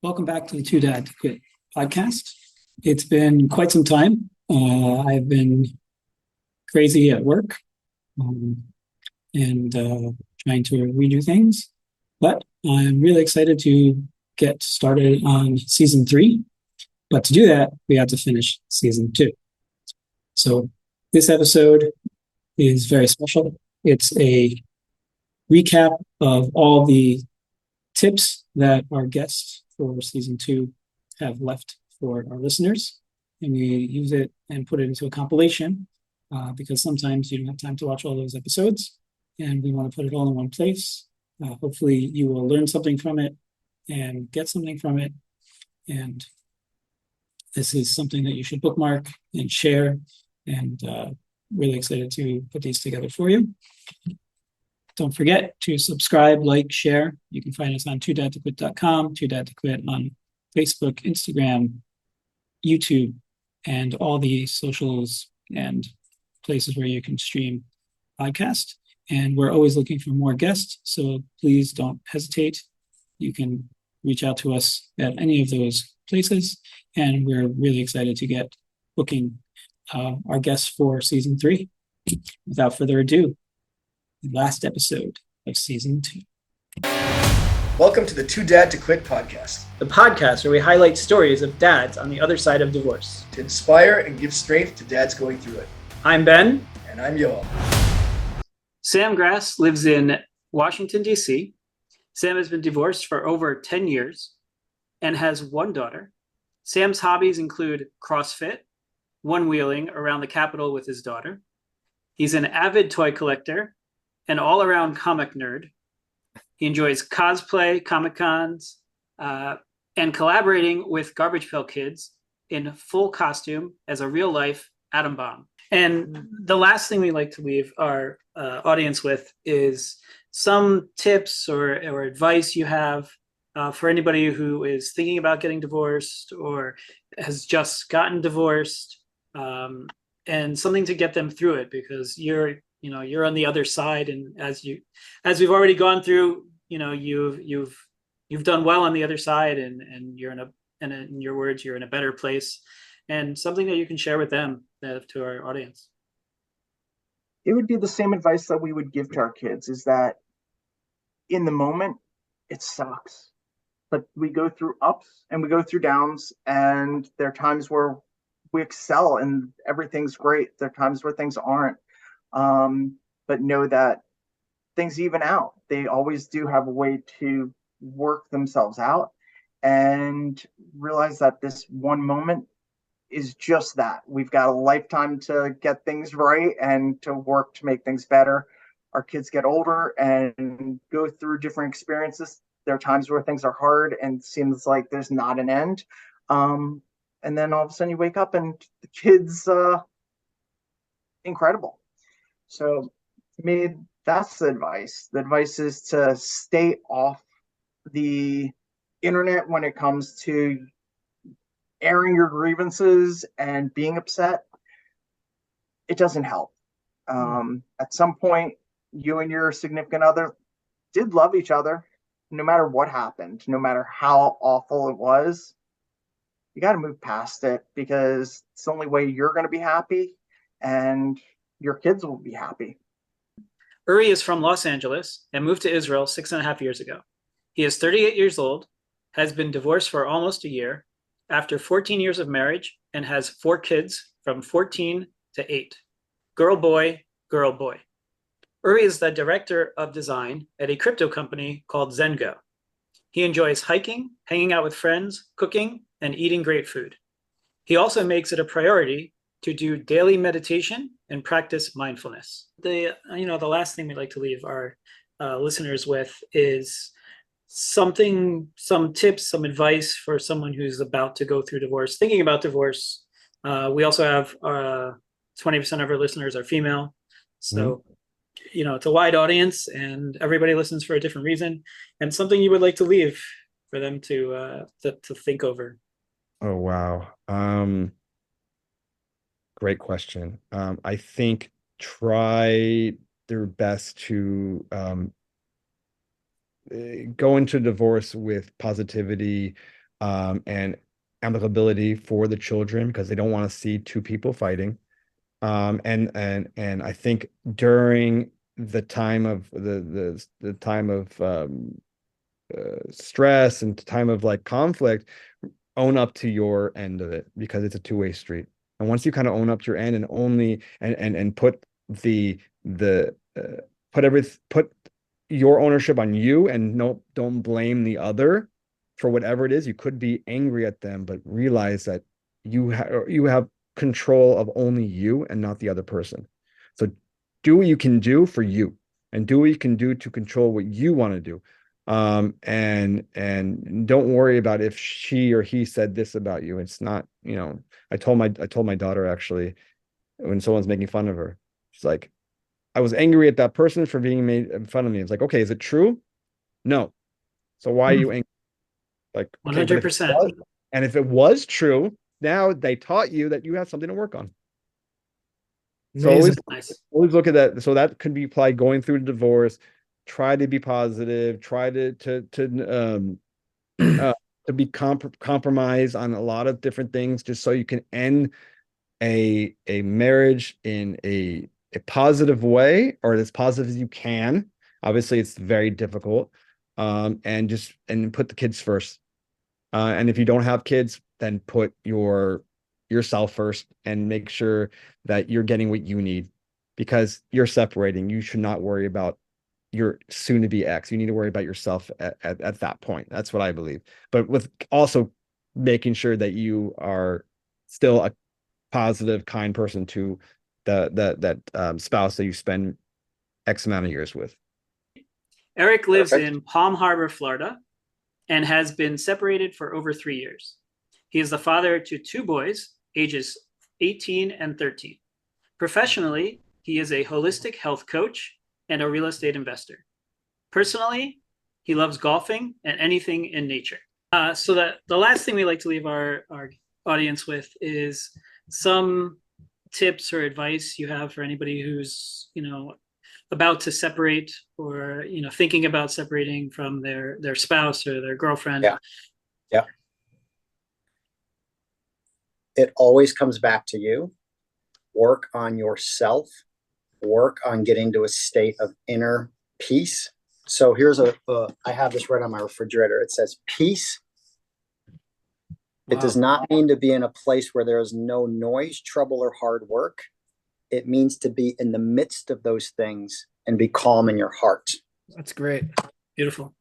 Welcome back to the Two Dad to Quit podcast. It's been quite some time. I've been crazy at work um, and trying to redo things, but I'm really excited to get started on season three. But to do that, we have to finish season two. So this episode is very special. It's a recap of all the tips that our guests for season two have left for our listeners. And we use it and put it into a compilation because sometimes you don't have time to watch all those episodes. And we want to put it all in one place. Hopefully, you will learn something from it and get something from it. And this is something that you should bookmark and share. And really excited to put these together for you. Don't forget to subscribe, like, share. You can find us on toodadtoquit.com, toodadtoquit on Facebook, Instagram, YouTube, and all the socials and places where you can stream podcasts. And we're always looking for more guests, so please don't hesitate. You can reach out to us at any of those places, and we're really excited to get booking our guests for season three. Without further ado, the last episode of season two. Welcome to the Two Dad to Quit podcast, The podcast where we highlight stories of dads on the other side of divorce. to inspire and give strength to dads going through it. I'm Ben. And I'm Yoel. Sam Gras lives in Washington, D.C. Sam has been divorced for over 10 years and has one daughter. Sam's hobbies include CrossFit, one-wheeling around the Capitol with his daughter. He's an avid toy collector, an all-around comic nerd. He enjoys cosplay, Comic-Cons, and collaborating with Garbage Pail Kids in full costume as a real-life atom bomb. And the last thing we like to leave our audience with is some tips or advice you have for anybody who is thinking about getting divorced or has just gotten divorced, and something to get them through it, because you're on the other side, and as we've already gone through, you've done well on the other side, and you're in your words, you're in a better place, and something that you can share with them, to our audience. It would be the same advice that we would give to our kids, is that in the moment it sucks, but we go through ups and we go through downs, and there are times where we excel and everything's great. There are times where things aren't. But know that things even out. They always do have a way to work themselves out, and realize that this one moment is just that. We've got a lifetime to get things right and to work to make things better. Our kids get older and go through different experiences. There are times where things are hard and seems like there's not an end. And then all of a sudden you wake up and the kid's incredible. So to me, that's the advice. The advice is to stay off the internet when it comes to airing your grievances and being upset. It doesn't help. At some point, you and your significant other did love each other, no matter what happened, no matter how awful it was. You got to move past it, because it's the only way you're going to be happy and your kids will be happy. Uri is from Los Angeles and moved to Israel 6.5 years ago. He is 38 years old, has been divorced for almost a year after 14 years of marriage, and has 4 kids from 14 to 8. Girl, boy, girl, boy. Uri is the director of design at a crypto company called Zengo. He enjoys hiking, hanging out with friends, cooking, and eating great food. He also makes it a priority to do daily meditation and practice mindfulness. The last thing we'd like to leave our listeners with is some tips, some advice for someone who's about to go through divorce, thinking about divorce. We also have 20% of our listeners are female. So, it's a wide audience and everybody listens for a different reason, and something you would like to leave for them to think over. Oh, wow. Great question. I think try their best to go into divorce with positivity, and amicability for the children because they don't want to see two people fighting. And I think during the time of the time of stress and time of like conflict, own up to your end of it because it's a two-way street. And once you kind of own up to your end and only and put the put your ownership on you and no, don't blame the other for whatever it is. You could be angry at them, but realize that you have control of only you and not the other person. So do what you can do for you and do what you can do to control what you want to do. And don't worry about if she or he said this about you. It's not, I told my daughter actually when someone's making fun of her, she's like, I was angry at that person for being made fun of me. It's like, okay, is it true? No. So why are you angry? Like, okay, but 100%. if it was true, now they taught you that you have something to work on. So always look at that. So that could be applied going through the divorce. Try to be positive. Try to be compromise on a lot of different things, just so you can end a marriage in a positive way, or as positive as you can. Obviously, it's very difficult. And put the kids first. And if you don't have kids, then put yourself first and make sure that you're getting what you need, because you're separating. You should not worry about your soon to be ex. You need to worry about yourself at that point. That's what I believe. But with also making sure that you are still a positive, kind person to that spouse that you spend X amount of years with. Eric lives in Palm Harbor, Florida, and has been separated for over 3 years. He is the father to two boys, ages 18 and 13. Professionally, he is a holistic health coach and a real estate investor. Personally, he loves golfing and anything in nature. So that the last thing we like to leave our audience with is some tips or advice you have for anybody who's, about to separate or, thinking about separating from their spouse or their girlfriend. Yeah. It always comes back to you. Work on yourself. Work on getting to a state of inner peace. So here's I have this right on my refrigerator. It says peace. Wow. It does not mean to be in a place where there is no noise, trouble, or hard work. It means to be in the midst of those things and be calm in your heart. That's great. Beautiful.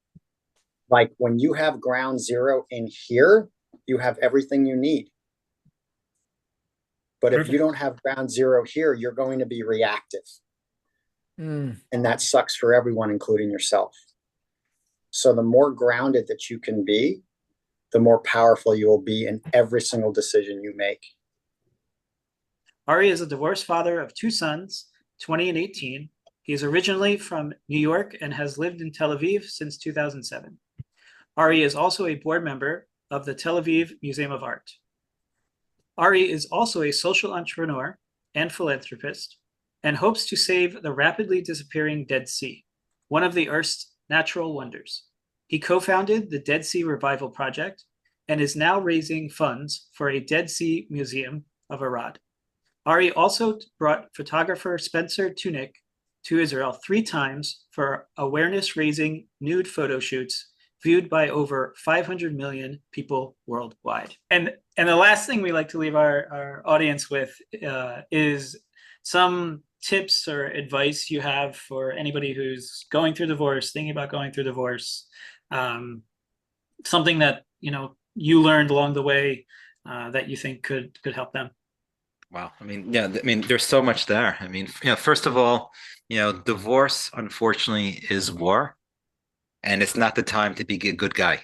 Like when you have ground zero in here, you have everything you need. But Perfect. If you don't have ground zero here, you're going to be reactive. And that sucks for everyone, including yourself. So the more grounded that you can be, the more powerful you will be in every single decision you make. Ari is a divorced father of two sons, 20 and 18. He is originally from New York and has lived in Tel Aviv since 2007. Ari is also a board member of the Tel Aviv Museum of Art. Ari is also a social entrepreneur and philanthropist and hopes to save the rapidly disappearing Dead Sea, one of the Earth's natural wonders. He co-founded the Dead Sea Revival Project and is now raising funds for a Dead Sea Museum of Arad. Ari also brought photographer Spencer Tunick to Israel 3 times for awareness-raising nude photo shoots viewed by over 500 million people worldwide. And the last thing we like to leave our audience with is some tips or advice you have for anybody who's going through divorce, thinking about going through divorce, something that you learned along the way that you think could help them. Wow. There's so much there. First of all, divorce, unfortunately, is war, and it's not the time to be a good guy.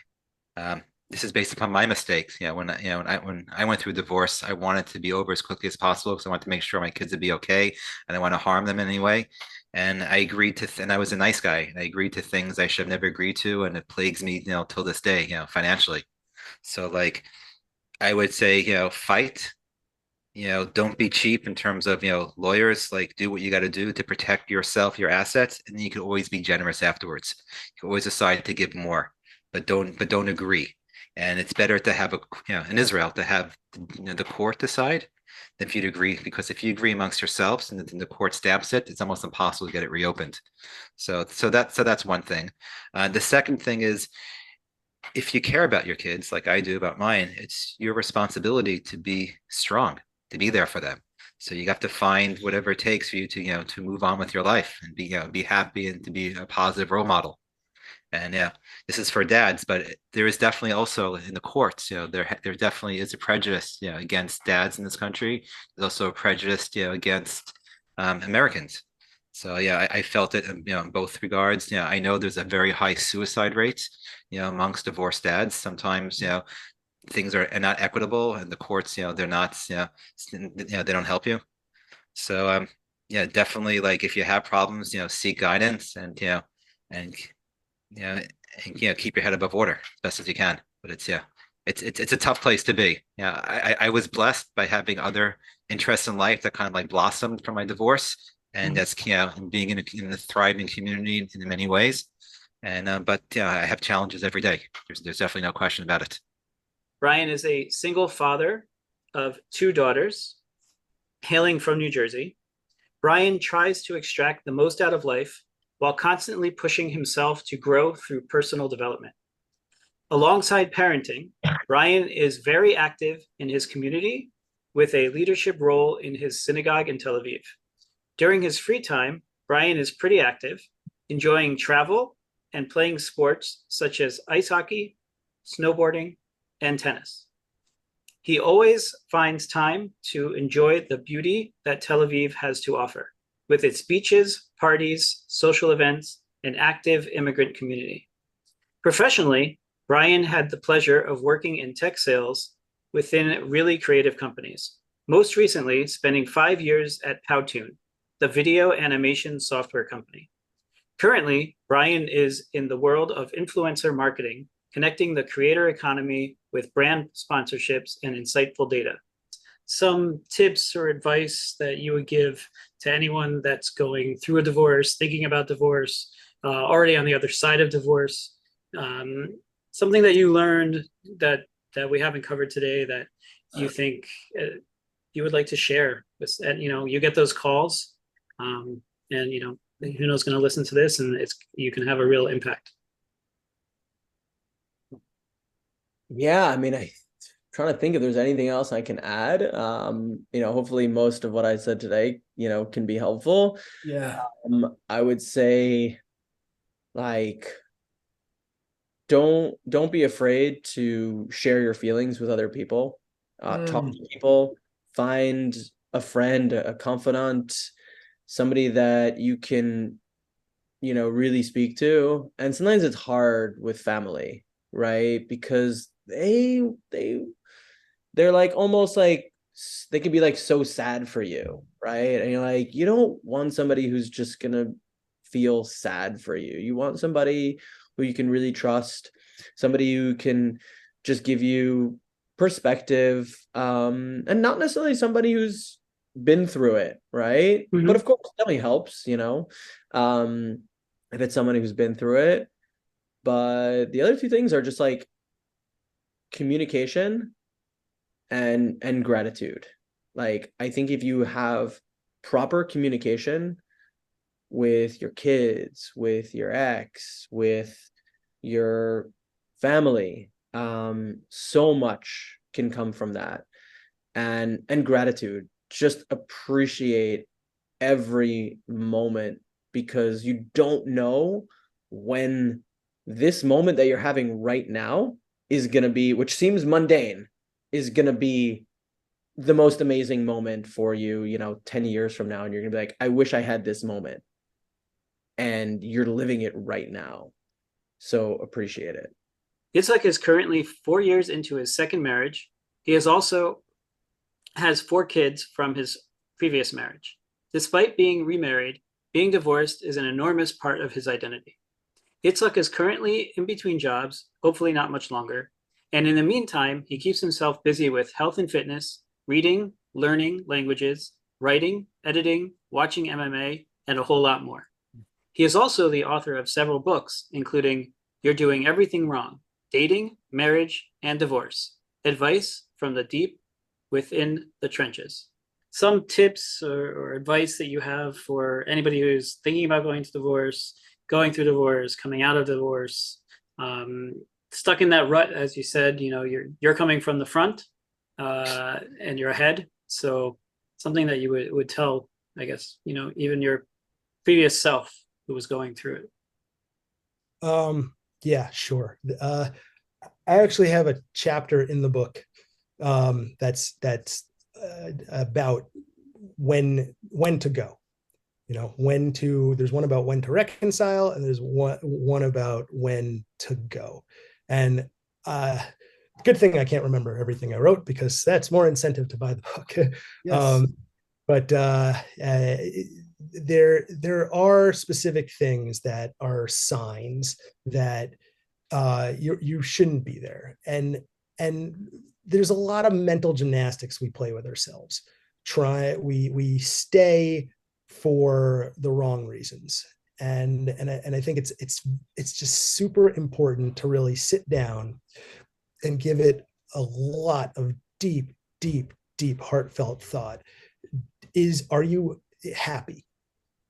This is based upon my mistakes. When I went through a divorce, I wanted to be over as quickly as possible because I wanted to make sure my kids would be okay, and I want to harm them in any way. And I agreed to, and I was a nice guy, and I agreed to things I should have never agreed to, and it plagues me, till this day, financially. So, I would say, fight. Don't be cheap in terms of, lawyers, do what you got to do to protect yourself, your assets, and then you can always be generous afterwards. You can always decide to give more, but don't agree. And it's better to have in Israel to have the court decide than if you agree, because if you agree amongst yourselves and then the court stamps it, it's almost impossible to get it reopened. So that's one thing. The second thing is, if you care about your kids like I do about mine, it's your responsibility to be strong, to be there for them. So you have to find whatever it takes for you to to move on with your life and be happy and to be a positive role model. And yeah, this is for dads, but there is definitely also in the courts, there definitely is a prejudice, against dads in this country. There's also a prejudice, against Americans. So yeah, I felt it, in both regards. Yeah, I know there's a very high suicide rate, amongst divorced dads. Sometimes, things are not equitable, and the courts, they're not, they don't help you. So yeah, definitely, like if you have problems, seek guidance and keep your head above water as best as you can. But it's a tough place to be. Yeah, I was blessed by having other interests in life that kind of like blossomed from my divorce, and that's and being in a thriving community in many ways. And but yeah, I have challenges every day. There's definitely no question about it. Brian is a single father of 2 daughters, hailing from New Jersey. Brian tries to extract the most out of life while constantly pushing himself to grow through personal development. Alongside parenting, Brian is very active in his community with a leadership role in his synagogue in Tel Aviv. During his free time, Brian is pretty active, enjoying travel and playing sports such as ice hockey, snowboarding, and tennis. He always finds time to enjoy the beauty that Tel Aviv has to offer, with its beaches, parties, social events, and active immigrant community. Professionally, Brian had the pleasure of working in tech sales within really creative companies, most recently spending 5 years at Powtoon, the video animation software company. Currently, Brian is in the world of influencer marketing, connecting the creator economy with brand sponsorships and insightful data. Some tips or advice that you would give to anyone that's going through a divorce, thinking about divorce, already on the other side of divorce, something that you learned that we haven't covered today that you think you would like to share with, and you get those calls, and who knows going to listen to this, and you can have a real impact. Yeah, I mean, I'm trying to think if there's anything else I can add. Hopefully most of what I said today, can be helpful. Yeah. I would say, like, don't be afraid to share your feelings with other people. Talk to people, find a friend, a confidant, somebody that you can, really speak to. And sometimes it's hard with family, right? Because they're like almost like they can be like so sad for you, right? And you're like, you don't want somebody who's just gonna feel sad for you. You want somebody who you can really trust, somebody who can just give you perspective, and not necessarily somebody who's been through it, right? Mm-hmm. But of course, definitely helps, if it's someone who's been through it. But the other 2 things are just like communication and gratitude. Like, I think if you have proper communication with your kids, with your ex, with your family, so much can come from that. And gratitude, just appreciate every moment, because you don't know when this moment that you're having right now is going to be, which seems mundane, is going to be the most amazing moment for you, 10 years from now. And you're going to be like, I wish I had this moment. And you're living it right now. So appreciate it. Yitzchak is currently 4 years into his second marriage. He has 4 kids from his previous marriage. Despite being remarried, being divorced is an enormous part of his identity. Yitzchak is currently in between jobs, hopefully not much longer. And in the meantime, he keeps himself busy with health and fitness, reading, learning languages, writing, editing, watching MMA, and a whole lot more. He is also the author of several books, including You're Doing Everything Wrong, dating, marriage, and divorce. Advice from the deep within the trenches. Some tips or advice that you have for anybody who's thinking about going to divorce, going through divorce, coming out of divorce, stuck in that rut, as you said, you're coming from the front and you're ahead. So something that you would tell, I guess, even your previous self who was going through it. Yeah, sure. I actually have a chapter in the book that's about when to go. There's one about when to reconcile, and there's one about when to go. And good thing I can't remember everything I wrote, because that's more incentive to buy the book. Yes. But there are specific things that are signs that you shouldn't be there, and there's a lot of mental gymnastics we play with ourselves. We stay for the wrong reasons, and I think it's just super important to really sit down and give it a lot of deep heartfelt thought. Are you happy?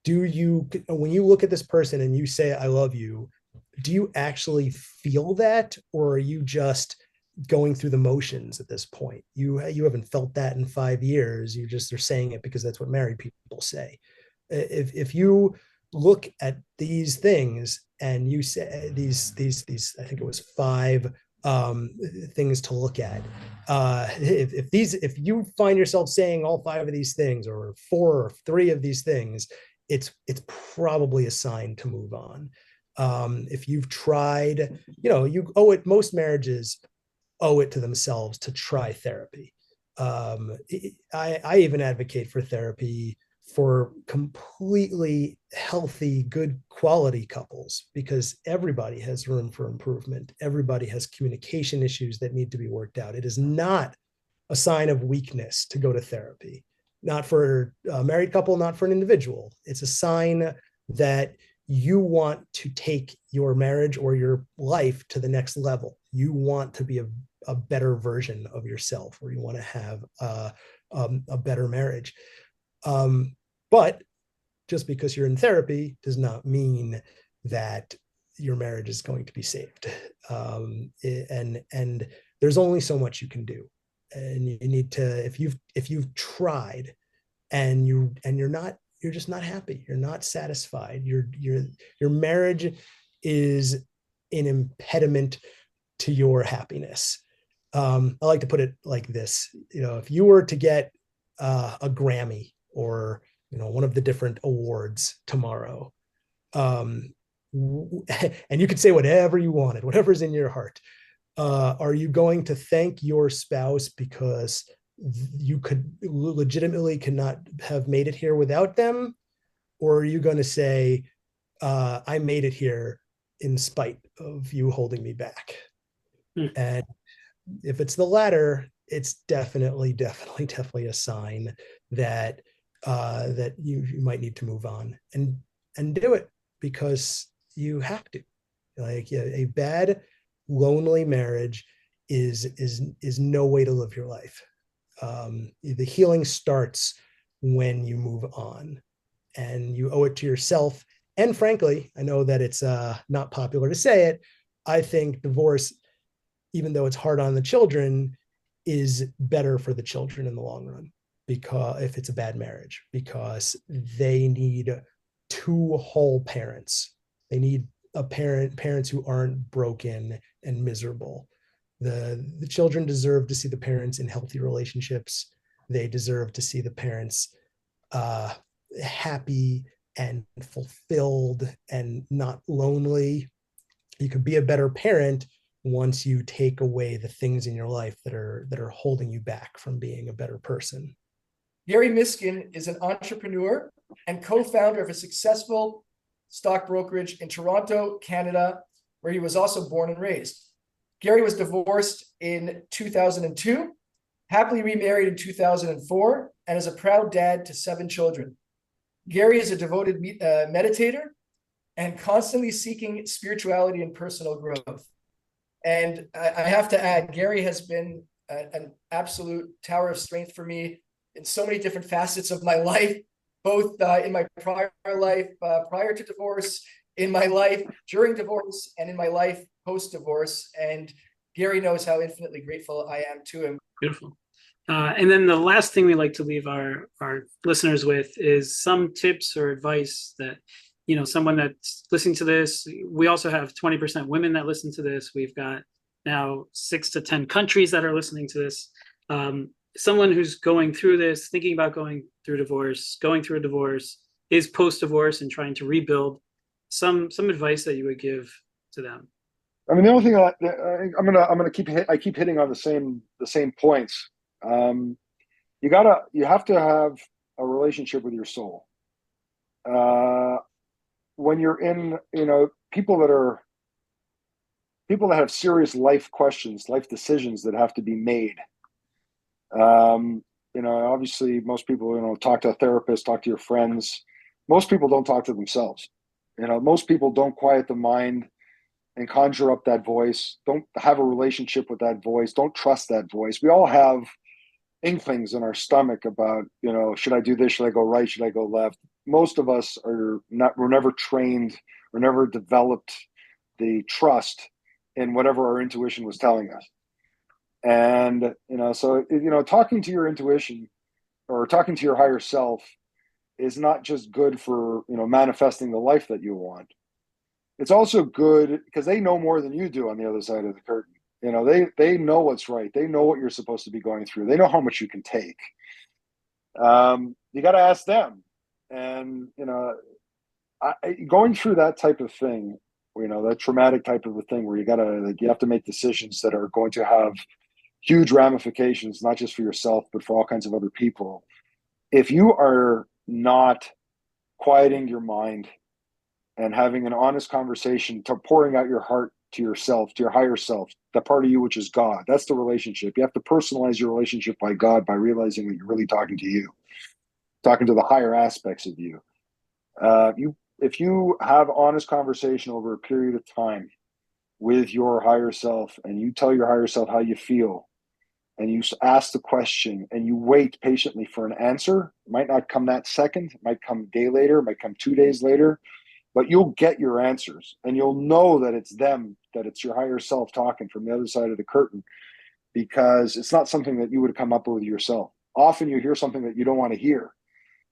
When you look at this person and you say, I love you, do you actually feel that, or are you just going through the motions at this point? You haven't felt that in 5 years. You just are saying it because that's what married people say. If you look at these things and you say these, I think it was 5 things to look at. If you find yourself saying all 5 of these things, or 4 or 3 of these things, it's probably a sign to move on. If you've tried, most marriages owe it to themselves to try therapy. I even advocate for therapy for completely healthy, good quality couples, because everybody has room for improvement. Everybody has communication issues that need to be worked out. It is not a sign of weakness to go to therapy, not for a married couple, not for an individual. It's a sign that you want to take your marriage or your life to the next level. You want to be a better version of yourself, or you want to have a better marriage. But just because you're in therapy does not mean that your marriage is going to be saved. And there's only so much you can do. And you need to, if you've tried and you're just not happy, you're not satisfied, your marriage is an impediment to your happiness. I like to put it like this: if you were to get a Grammy, or one of the different awards tomorrow, and you could say whatever you wanted, whatever's in your heart, are you going to thank your spouse because you legitimately cannot have made it here without them? Or are you going to say, I made it here in spite of you holding me back? And if it's the latter, it's definitely a sign that that you might need to move on and do it, because you have to. A bad, lonely marriage is no way to live your life. The healing starts when you move on, and you owe it to yourself. And frankly, I know that it's not popular to say it, I think divorce, even though it's hard on the children, is better for the children in the long run, because if it's a bad marriage, because they need 2 whole parents. They need parents who aren't broken and miserable. The children deserve to see the parents in healthy relationships. They deserve to see the parents happy and fulfilled and not lonely. You could be a better parent once you take away the things in your life that are holding you back from being a better person. Gary Miskin is an entrepreneur and co-founder of a successful stock brokerage in Toronto, Canada, where he was also born and raised. Gary was divorced in 2002, happily remarried in 2004, and is a proud dad to 7 children. Gary is a devoted meditator and constantly seeking spirituality and personal growth. And I have to add, Gary has been an absolute tower of strength for me in so many different facets of my life, both in my prior life, prior to divorce, in my life during divorce, and in my life post-divorce. And Gary knows how infinitely grateful I am to him. Beautiful. And then the last thing we like to leave our listeners with is some tips or advice that, you know, someone that's listening to this. We also have 20% women that listen to this. We've got now 6 to 10 countries that are listening to this. Someone who's going through this, thinking about going through a divorce, is post-divorce and trying to rebuild. Some advice that you would give to them. I mean, the only thing I'm gonna keep hitting on the same points. You have to have a relationship with your soul. When you're in, you know, people that have serious life questions, life decisions that have to be made. You know, obviously most people, you know, talk to a therapist, talk to your friends. Most people don't talk to themselves. You know, most people don't quiet the mind and conjure up that voice. Don't have a relationship with that voice. Don't trust that voice. We all have inklings in our stomach about, you know, should I do this? Should I go right? Should I go left? Most of us we're never trained, we're never developed the trust in whatever our intuition was telling us. And, you know, so, you know, talking to your intuition or talking to your higher self is not just good for, you know, manifesting the life that you want. It's also good because they know more than you do on the other side of the curtain. You know, they know what's right. They know what you're supposed to be going through. They know how much you can take. You got to ask them. And, you know, going through that type of thing, you know, that traumatic type of a thing where you have to make decisions that are going to have huge ramifications, not just for yourself, but for all kinds of other people. If you are not quieting your mind and having an honest conversation, to pouring out your heart to yourself, to your higher self, that part of you, which is God, that's the relationship. You have to personalize your relationship by God by realizing that you're really talking to you, talking to the higher aspects of you. If you have honest conversation over a period of time with your higher self and you tell your higher self how you feel and you ask the question and you wait patiently for an answer, it might not come that second, it might come a day later, it might come 2 days later, but you'll get your answers and you'll know that it's them, that it's your higher self talking from the other side of the curtain, because it's not something that you would have come up with yourself. Often you hear something that you don't want to hear.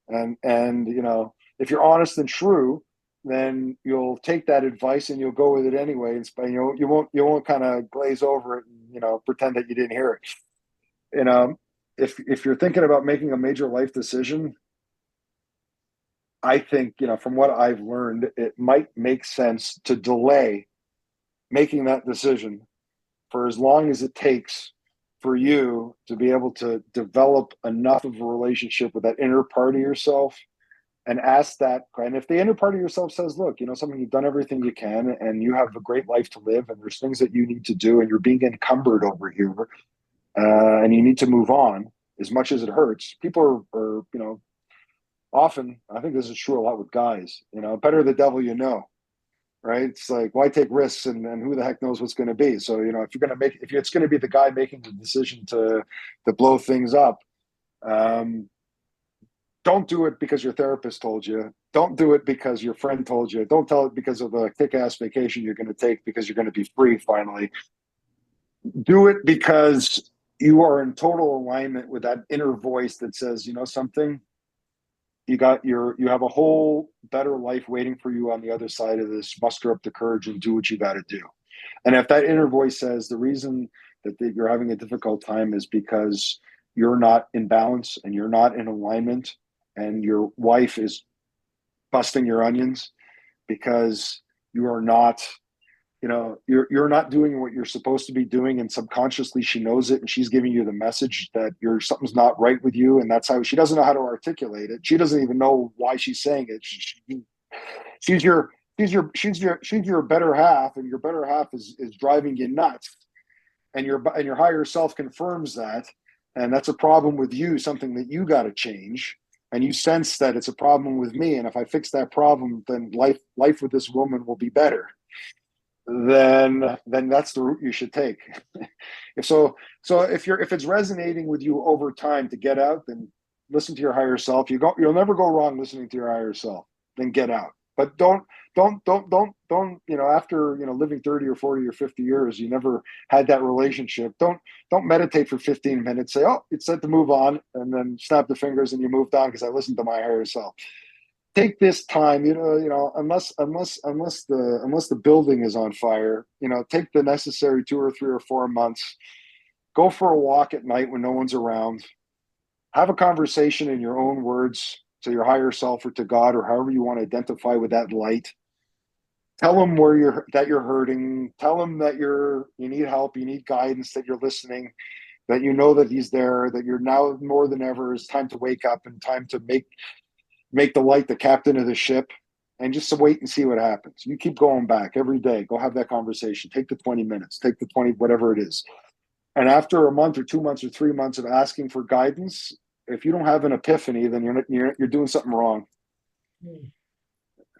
And you know, if you're honest and true, then you'll take that advice and you'll go with it anyway. And you won't kind of glaze over it and, you know, pretend that you didn't hear it. You know, if you're thinking about making a major life decision, I think, you know, from what I've learned, it might make sense to delay making that decision for as long as it takes for you to be able to develop enough of a relationship with that inner part of yourself and ask that. And if the inner part of yourself says, look, you know, something, you've done everything you can and you have a great life to live and there's things that you need to do and you're being encumbered over here and you need to move on, as much as it hurts. People are, you know, often, I think this is true a lot with guys, you know, better the devil you know, right? It's like, why take risks and who the heck knows what's going to be? So, you know, if it's going to be the guy making the decision to blow things up, don't do it because your therapist told you. Don't do it because your friend told you. Don't tell it because of the kick-ass vacation you're going to take because you're going to be free finally. Do it because you are in total alignment with that inner voice that says, you know something, you have a whole better life waiting for you on the other side of this. Muster up the courage and do what you got to do. And if that inner voice says the reason that you're having a difficult time is because you're not in balance and you're not in alignment and your wife is busting your onions because you are not, you know, you're not doing what you're supposed to be doing, and subconsciously she knows it and she's giving you the message that something's not right with you, and that's how she doesn't know how to articulate it. She doesn't even know why she's saying it. She's your better half, and your better half is driving you nuts, and your higher self confirms that, and that's a problem with you, something that you got to change. And you sense that it's a problem with me, and if I fix that problem, then life with this woman will be better. then that's the route you should take. So if it's resonating with you over time to get out, then listen to your higher self. You'll never go wrong listening to your higher self. Then get out. But don't after living 30 or 40 or 50 years, you never had that relationship. Don't meditate for 15 minutes, say, oh, it's set to move on, and then snap the fingers and you moved on because I listened to my higher self. Take this time, unless the building is on fire, take the necessary 2 or 3 or 4 months, go for a walk at night when no one's around, have a conversation in your own words to your higher self or to God or however you want to identify with that light. Tell them that you're hurting. Tell them that you need help, you need guidance, that you're listening, that you know that he's there, that you're now more than ever, it's time to wake up and time to make the light the captain of the ship, and just to wait and see what happens. You keep going back every day. Go have that conversation. Take the 20 minutes, take the 20, whatever it is. And after a month or 2 months or 3 months of asking for guidance, if you don't have an epiphany, then you're doing something wrong.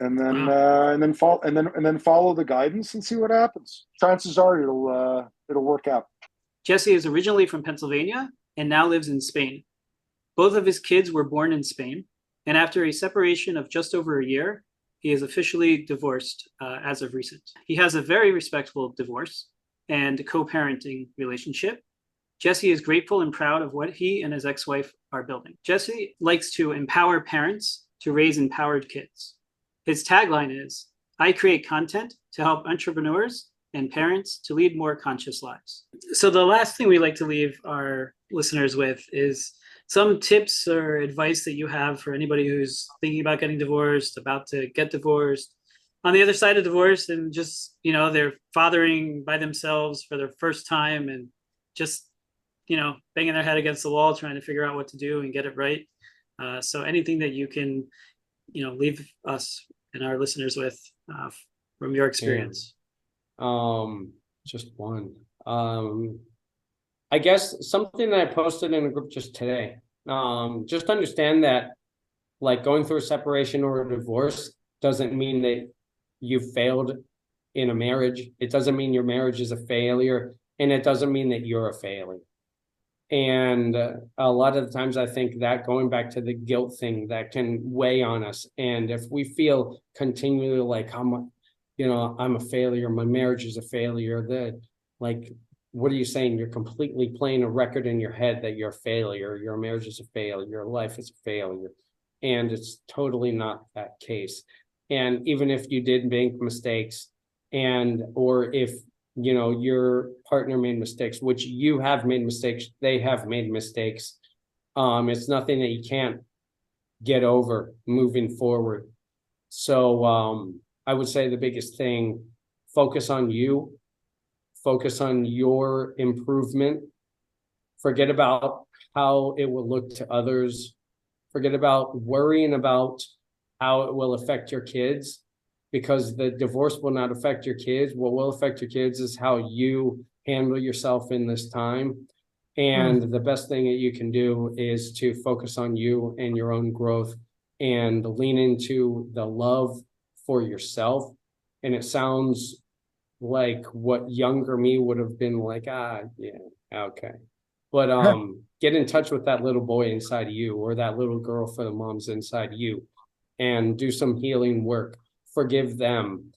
And then follow the guidance and see what happens. Chances are it'll work out. Jesse is originally from Pennsylvania and now lives in Spain. Both of his kids were born in Spain, and after a separation of just over a year, he is officially divorced as of recent. He has a very respectful divorce and co-parenting relationship. Jesse is grateful and proud of what he and his ex-wife are building. Jesse likes to empower parents to raise empowered kids. His tagline is, I create content to help entrepreneurs and parents to lead more conscious lives. So the last thing we like to leave our listeners with is some tips or advice that you have for anybody who's thinking about getting divorced, about to get divorced, on the other side of divorce, and just, they're fathering by themselves for their first time and just, banging their head against the wall, trying to figure out what to do and get it right. So anything that you can, leave us and our listeners with from your experience. Just one. I guess something that I posted in a group just today. Just understand that, like, going through a separation or a divorce doesn't mean that you failed in a marriage. It doesn't mean your marriage is a failure, and it doesn't mean that you're a failure. And a lot of the times I think that, going back to the guilt thing, that can weigh on us. And if we feel continually like I'm a failure, my marriage is a failure, that, like, what are you saying? You're completely playing a record in your head that you're a failure, your marriage is a failure, your life is a failure. And it's totally not that case. And even if you did make mistakes, or if your partner made mistakes, which you have made mistakes, they have made mistakes, it's nothing that you can't get over moving forward. So I would say the biggest thing, focus on you, focus on your improvement, forget about how it will look to others, forget about worrying about how it will affect your kids, because the divorce will not affect your kids. What will affect your kids is how you handle yourself in this time. And the best thing that you can do is to focus on you and your own growth and lean into the love for yourself. And it sounds like what younger me would have been like, yeah, okay. But get in touch with that little boy inside of you, or that little girl for the moms inside you, and do some healing work. Forgive them,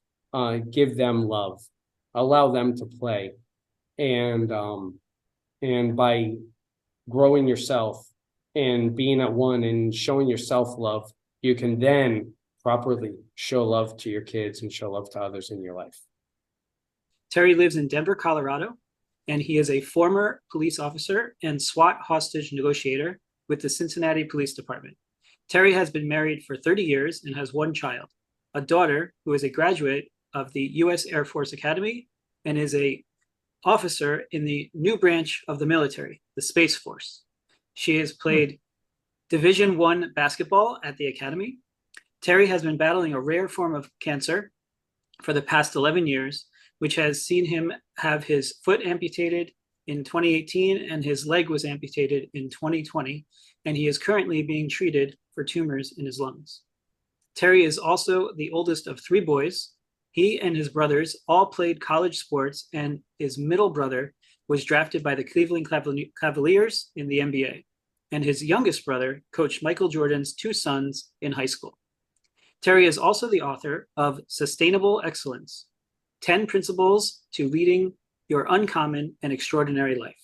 give them love, allow them to play. And by growing yourself and being at one and showing yourself love, you can then properly show love to your kids and show love to others in your life. Terry lives in Denver, Colorado, and he is a former police officer and SWAT hostage negotiator with the Cincinnati Police Department. Terry has been married for 30 years and has one child, a daughter who is a graduate of the U.S. Air Force Academy and is an officer in the new branch of the military, the Space Force. She has played Division I basketball at the academy. Terry has been battling a rare form of cancer for the past 11 years, which has seen him have his foot amputated in 2018 and his leg was amputated in 2020, and he is currently being treated for tumors in his lungs. Terry is also the oldest of 3 boys, He and his brothers all played college sports, and his middle brother was drafted by the Cleveland Cavaliers in the NBA. And his youngest brother coached Michael Jordan's two sons in high school. Terry is also the author of Sustainable Excellence, 10 Principles to Leading Your Uncommon and Extraordinary Life.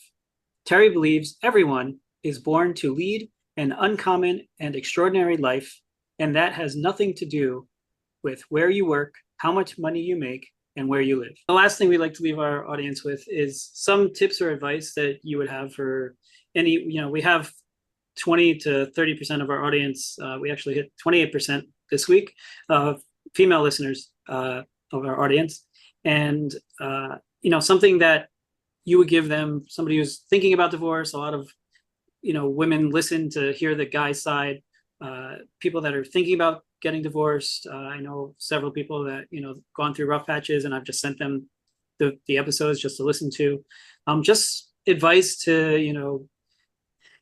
Terry believes everyone is born to lead an uncommon and extraordinary life, and that has nothing to do with where you work, how much money you make, and where you live. The last thing we like to leave our audience with is some tips or advice that you would have for any, we have 20 to 30% of our audience. We actually hit 28% this week of female listeners of our audience. And, something that you would give them, somebody who's thinking about divorce. A lot of, women listen to hear the guy's side. People that are thinking about getting divorced. I know several people that, gone through rough patches, and I've just sent them the episodes just to listen to. Just advice to,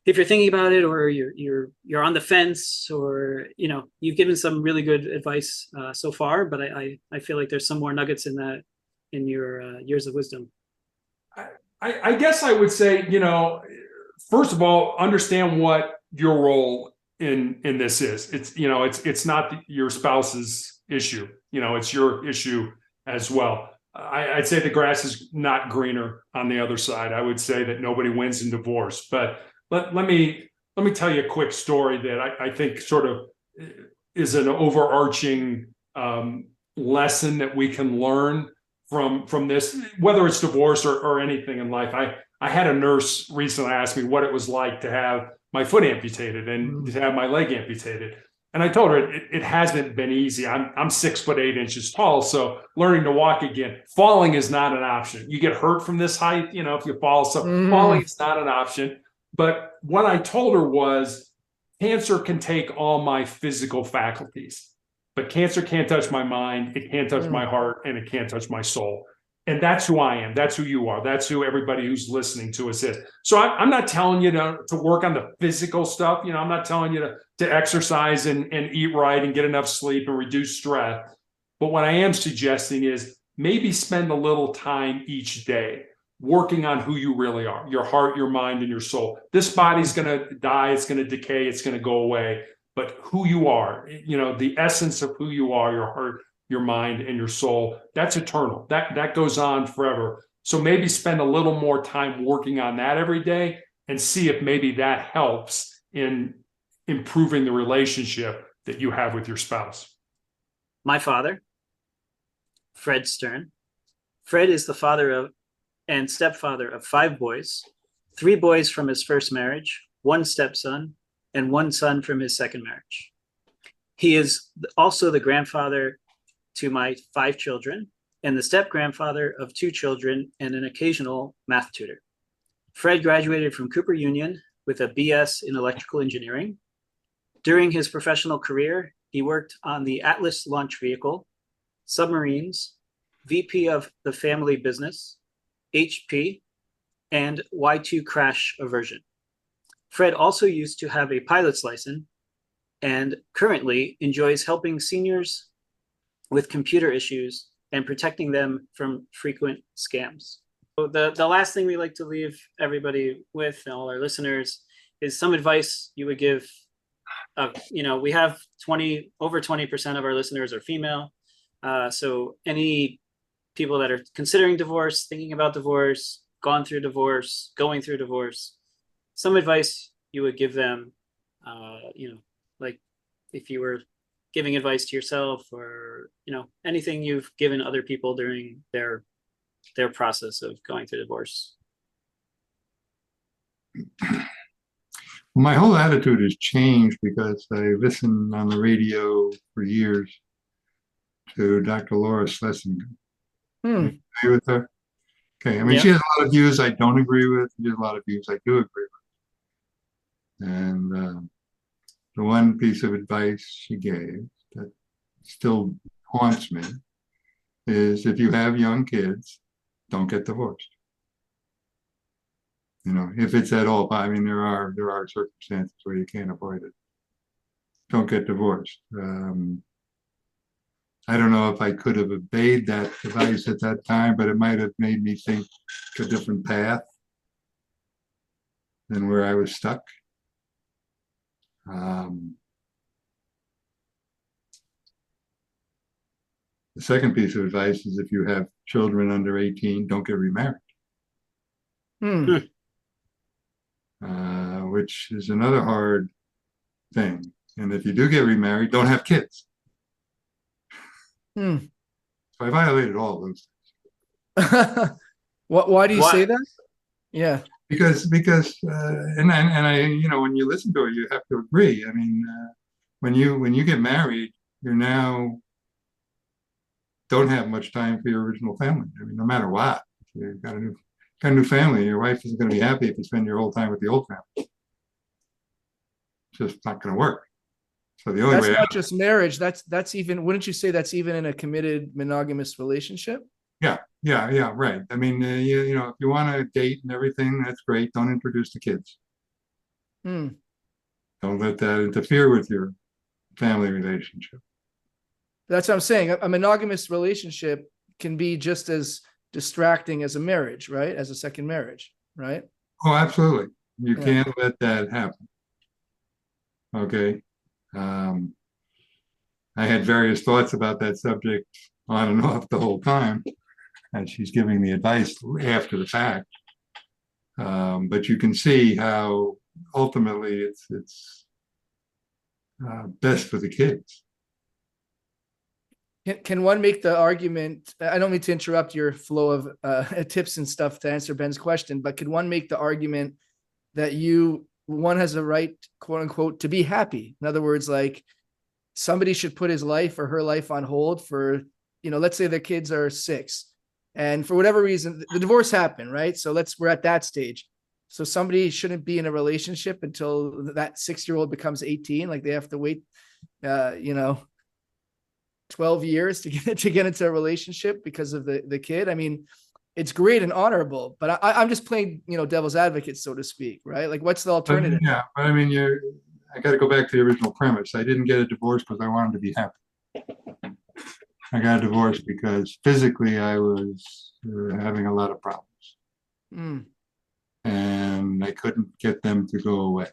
if you're thinking about it, or you're on the fence, or, you've given some really good advice so far, but I feel like there's some more nuggets in your years of wisdom. I guess I would say, first of all, understand what your role in this is. It's not your spouse's issue. It's your issue as well. I'd say the grass is not greener on the other side. I would say that nobody wins in divorce. But let me tell you a quick story that I think sort of is an overarching lesson that we can learn from this, whether it's divorce or anything in life. I had a nurse recently ask me what it was like to have my foot amputated and to have my leg amputated. And I told her it hasn't been easy. I'm 6'8" tall. So learning to walk again, falling is not an option. You get hurt from this height, if you fall, falling is not an option. But what I told her was, cancer can take all my physical faculties, but cancer can't touch my mind. It can't touch my heart, and it can't touch my soul. And that's who I am. That's who you are. That's who everybody who's listening to us is. So I'm not telling you to work on the physical stuff. I'm not telling you to exercise and eat right and get enough sleep and reduce stress. But what I am suggesting is maybe spend a little time each day working on who you really are, your heart, your mind, and your soul. This body's going to die. It's going to decay. It's going to go away. But who you are, the essence of who you are, your heart, your mind, and your soul, that's eternal. That goes on forever. So maybe spend a little more time working on that every day and see if maybe that helps in improving the relationship that you have with your spouse. My father, Fred Stern. Fred is the father of and stepfather of 5 boys, 3 boys from his first marriage, 1 stepson, and 1 son from his second marriage. He is also the grandfather to my 5 children and the step-grandfather of 2 children and an occasional math tutor. Fred graduated from Cooper Union with a BS in electrical engineering. During his professional career, he worked on the Atlas launch vehicle, submarines, VP of the family business, HP, and Y2 crash aversion. Fred also used to have a pilot's license and currently enjoys helping seniors with computer issues and protecting them from frequent scams. So the last thing we like to leave everybody with, and all our listeners, is some advice you would give. We have over 20% of our listeners are female. So any people that are considering divorce, thinking about divorce, gone through divorce, going through divorce, some advice you would give them, like if you were giving advice to yourself, or, anything you've given other people during their process of going through divorce. My whole attitude has changed because I listened on the radio for years to Dr. Laura Schlesinger. You agree with her? Okay, I mean, she has a lot of views I don't agree with. She has a lot of views I do agree with. And the one piece of advice she gave that still haunts me is, if you have young kids, don't get divorced. If it's at all, I mean, there are circumstances where you can't avoid it. Don't get divorced. I don't know if I could have obeyed that advice at that time, but it might have made me think a different path than where I was stuck. The second piece of advice is if you have children under 18, don't get remarried. Which is another hard thing. And if you do get remarried, don't have kids. So I violated all of those. Why do you say that? Yeah. Because and I when you listen to it, you have to agree. I mean, when you get married, you're now don't have much time for your original family. I mean, no matter what, if you've got a new family, your wife isn't going to be happy if you spend your whole time with the old family. It's just not going to work. So the only That's way not just marriage. That's even, wouldn't you say that's even in a committed monogamous relationship? Yeah, right. I mean, if you want to date and everything, that's great. Don't introduce the kids. Don't let that interfere with your family relationship. That's what I'm saying. A monogamous relationship can be just as distracting as a marriage, right? As a second marriage, right? Oh, absolutely. You can't let that happen. Okay. I had various thoughts about that subject on and off the whole time, and she's giving me advice after the fact. But you can see how ultimately it's best for the kids. Can one make the argument? I don't mean to interrupt your flow of tips and stuff to answer Ben's question, but could one make the argument that one has a right, quote unquote, to be happy? In other words, like somebody should put his life or her life on hold for, let's say their kids are 6 and for whatever reason, the divorce happened, right? So we're at that stage. So somebody shouldn't be in a relationship until that 6-year-old becomes 18. Like they have to wait, 12 years to get into a relationship because of the kid. I mean, it's great and honorable, but I'm just playing, devil's advocate, so to speak, right? Like what's the alternative? But I mean, I got to go back to the original premise. I didn't get a divorce because I wanted to be happy. I got a divorce because physically I was having a lot of problems. And I couldn't get them to go away.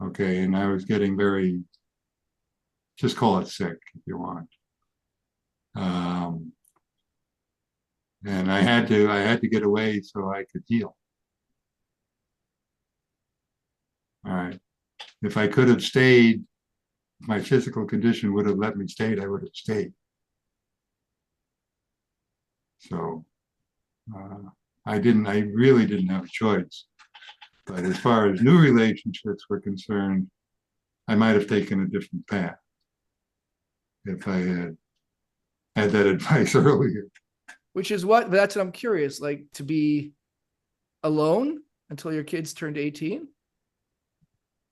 Okay, and I was getting very, just call it sick if you want. And I had to get away so I could heal. All right. If I could have stayed, if my physical condition would have let me stay, I would have stayed. So I really didn't have a choice. But as far as new relationships were concerned, I might have taken a different path if I had that advice earlier. That's what I'm curious, like to be alone until your kids turned 18?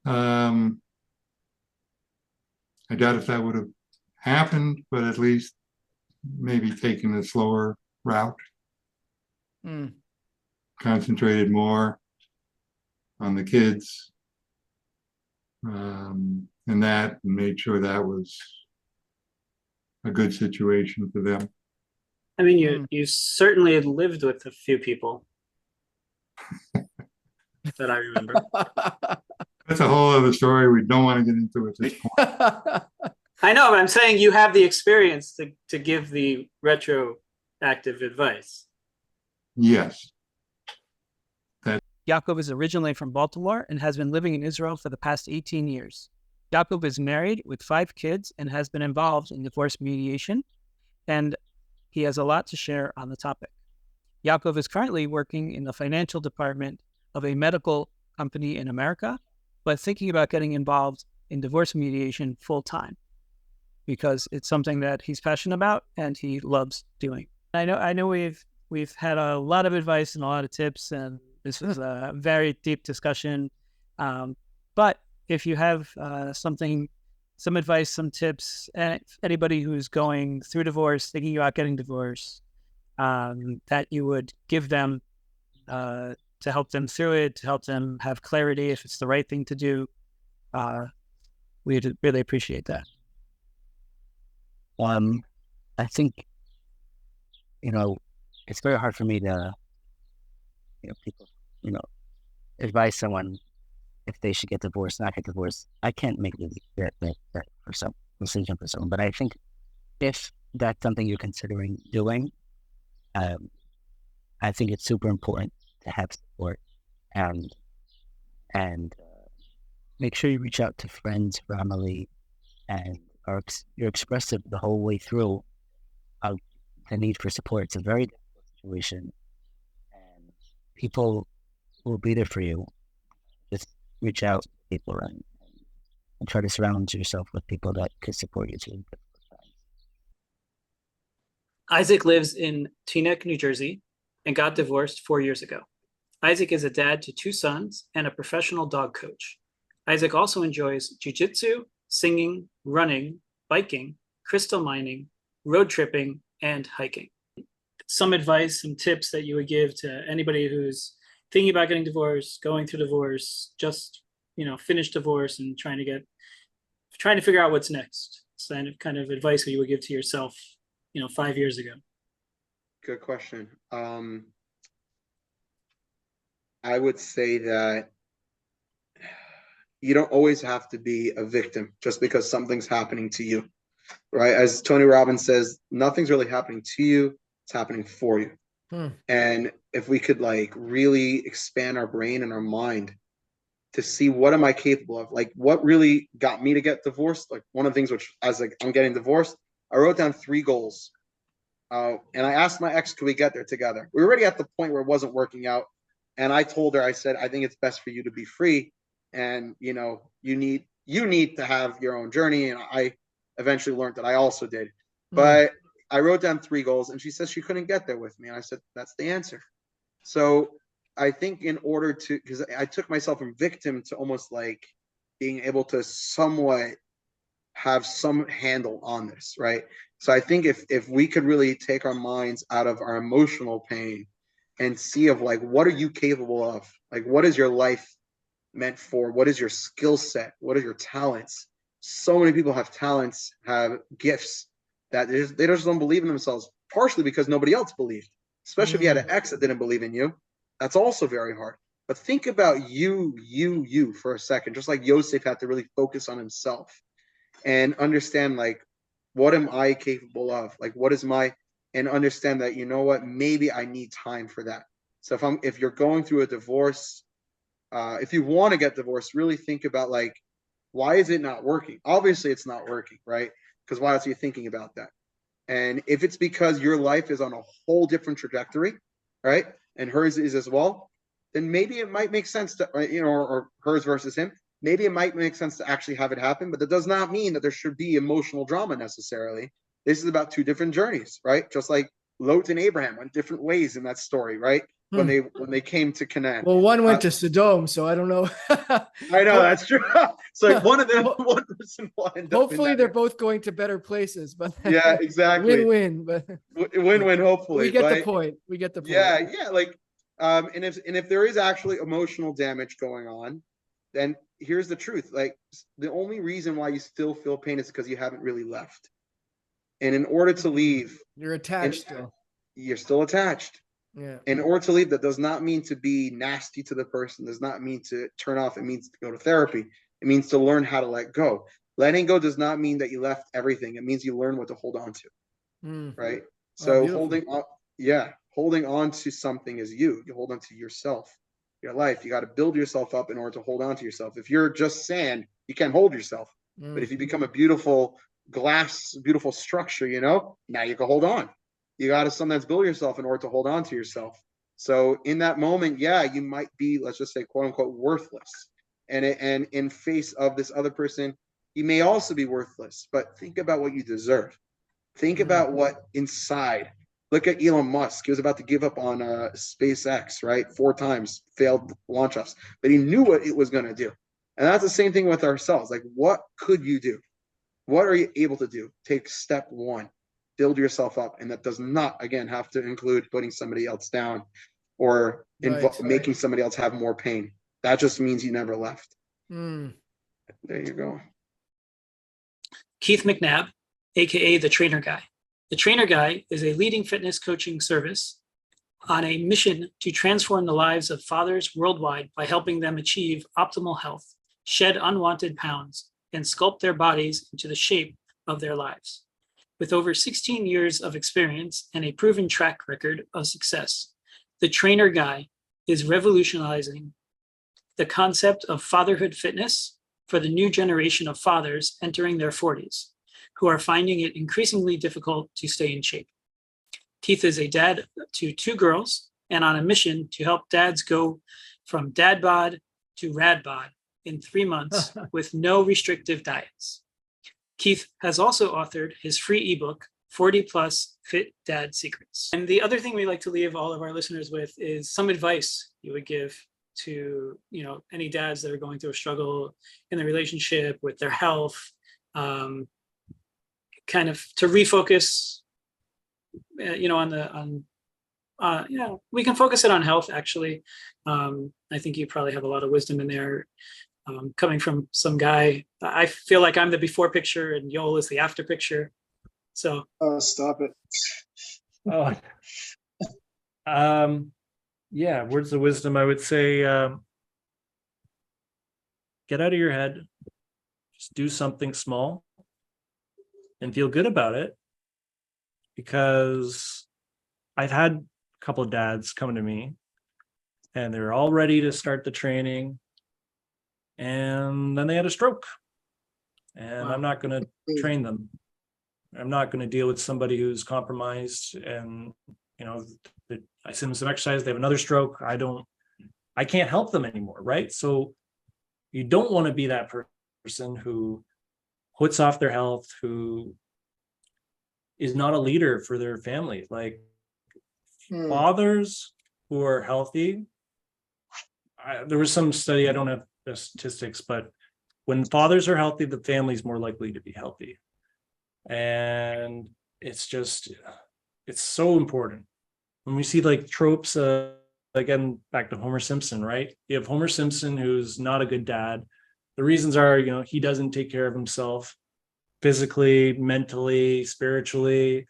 I doubt if that would have happened, but at least maybe taken a slower route. Concentrated more on the kids and made sure that was a good situation for them. I mean, you certainly lived with a few people that I remember. That's a whole other story we don't want to get into at this point. I know, but I'm saying you have the experience to give the retroactive advice. Yes. Yaakov is originally from Baltimore and has been living in Israel for the past 18 years. Yaakov is married with 5 kids and has been involved in divorce mediation, and he has a lot to share on the topic. Yaakov is currently working in the financial department of a medical company in America, but thinking about getting involved in divorce mediation full-time because it's something that he's passionate about and he loves doing. I know we've had a lot of advice and a lot of tips, and this was a very deep discussion. But if you have some advice, some tips, and anybody who's going through divorce, thinking about getting divorced, that you would give them to help them through it, to help them have clarity if it's the right thing to do, we'd really appreciate that. I think, it's very hard for me to, people, advise someone if they should get divorced, not get divorced. I can't make that for some decision for someone, but I think if that's something you're considering doing, I think it's super important to have support and make sure you reach out to friends, family, and you're expressive the whole way through of the need for support. It's a very difficult situation, and people will be there for you. Just reach out to people and try to surround yourself with people that could support you too. Isaac lives in Teaneck, New Jersey, and got divorced 4 years ago. Isaac is a dad to 2 sons and a professional dog coach. Isaac also enjoys jiu-jitsu, singing, running, biking, crystal mining, road tripping, and hiking. Some advice, some tips that you would give to anybody who's thinking about getting divorced, going through divorce, just, finished divorce and trying to figure out what's next. So kind of advice that you would give to yourself, 5 years ago. Good question. I would say that you don't always have to be a victim just because something's happening to you, right? As Tony Robbins says, nothing's really happening to you, it's happening for you. And if we could really expand our brain and our mind to see what am I capable of, what really got me to get divorced. One of the things which, as I'm getting divorced, I wrote down 3 goals. And I asked my ex, could we get there together? We were already at the point where it wasn't working out. And I told her, I said, I think it's best for you to be free. And, you need to have your own journey. And I eventually learned that I also did. But I wrote down 3 goals and she says she couldn't get there with me. And I said, that's the answer. So I think in order to, because I took myself from victim to almost being able to somewhat have some handle on this, right? So I think if we could really take our minds out of our emotional pain and see of what are you capable of? What is your life meant for? What is your skill set? What are your talents? So many people have talents, have gifts that they just don't believe in themselves, partially because nobody else believed, especially if you had an ex that didn't believe in you. That's also very hard. But think about you for a second, just like Yosef had to really focus on himself and understand what am I capable of? What is and understand that, maybe I need time for that. So if you're going through a divorce, if you want to get divorced, really think about why is it not working? Obviously it's not working, right? Because why else are you thinking about that? And if it's because your life is on a whole different trajectory, right? And hers is as well, then maybe it might make sense to, or hers versus him. Maybe it might make sense to actually have it happen, but that does not mean that there should be emotional drama necessarily. This is about 2 different journeys, right? Just like Lot and Abraham went different ways in that story, right? When they came to Canaan. Well, one went to Sodom, so I don't know. I know that's true. So one of them, one person will end up. Hopefully, they're both going to better places, but yeah, exactly. Win-win, but win-win. Hopefully, we get the point. We get the point. Yeah. And if there is actually emotional damage going on, then here's the truth. The only reason why you still feel pain is because you haven't really left. And in order to leave, you're attached still. You're still attached. Yeah. In order to leave, that does not mean to be nasty to the person, does not mean to turn off. It means to go to therapy. It means to learn how to let go. Letting go does not mean that you left everything. It means you learn what to hold on to. Right? So holding on to something is you. You hold on to yourself, your life. You got to build yourself up in order to hold on to yourself. If you're just sand, you can't hold yourself. But if you become a beautiful glass, beautiful structure, now you can hold on. You got to sometimes build yourself in order to hold on to yourself. So in that moment, you might be, let's just say, quote unquote, worthless. And in face of this other person, you may also be worthless, but think about what you deserve. Think about what inside. Look at Elon Musk. He was about to give up on SpaceX, right? 4 times, failed launch offs, but he knew what it was going to do. And that's the same thing with ourselves. What could you do? What are you able to do? Take step 1. Build yourself up, and that does not, again, have to include putting somebody else down or making somebody else have more pain. That just means you never left. There you go. Keith McNabb aka the Trainer Guy. The Trainer Guy is a leading fitness coaching service on a mission to transform the lives of fathers worldwide by helping them achieve optimal health, shed unwanted pounds, and sculpt their bodies into the shape of their lives. With over 16 years of experience and a proven track record of success, the Trainer Guy is revolutionizing the concept of fatherhood fitness for the new generation of fathers entering their 40s, who are finding it increasingly difficult to stay in shape. Keith is a dad to 2 girls and on a mission to help dads go from dad bod to rad bod in 3 months with no restrictive diets. Keith has also authored his free ebook, 40 Plus Fit Dad Secrets. And the other thing we like to leave all of our listeners with is some advice you would give to, any dads that are going through a struggle in their relationship with their health, kind of to refocus, we can focus it on health, actually. I think you probably have a lot of wisdom in there. Coming from some guy, I feel like I'm the before picture and Yoel is the after picture. So stop it. Yeah, words of wisdom, I would say, get out of your head, just do something small and feel good about it. Because I've had a couple of dads come to me and they're all ready to start the training, and then they had a stroke, and I'm not going to train them. I'm not going to deal with somebody who's compromised, and I send them some exercise, they have another stroke. I can't help them anymore, right? So you don't want to be that person who puts off their health, who is not a leader for their family. Like fathers who are healthy, there was some study, I don't have the statistics, but when fathers are healthy, the family's more likely to be healthy. And it's so important. When we see like tropes, again, back to Homer Simpson, right? You have Homer Simpson, who's not a good dad. The reasons are, he doesn't take care of himself physically, mentally, spiritually,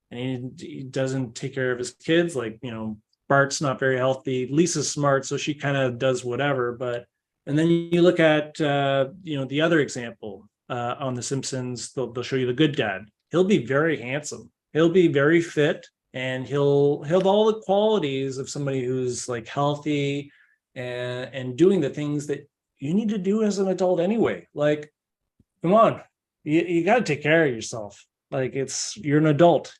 and he doesn't take care of his kids. Like, Bart's not very healthy. Lisa's smart, so she kind of does whatever. And then you look at, the other example on The Simpsons, they'll show you the good dad. He'll be very handsome. He'll be very fit, and he'll have all the qualities of somebody who's like healthy and doing the things that you need to do as an adult anyway. Like, come on, you got to take care of yourself. Like, you're an adult.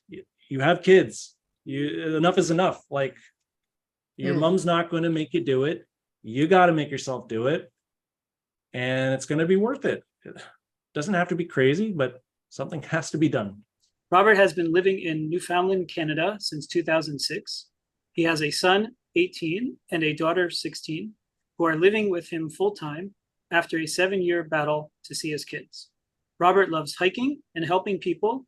You have kids. Enough is enough. Like, your mom's not going to make you do it. You got to make yourself do it, and it's going to be worth it. It doesn't have to be crazy, but something has to be done. Robert has been living in Newfoundland, Canada since 2006. He has a son, 18, and a daughter, 16, who are living with him full-time after a 7-year battle to see his kids. Robert loves hiking and helping people,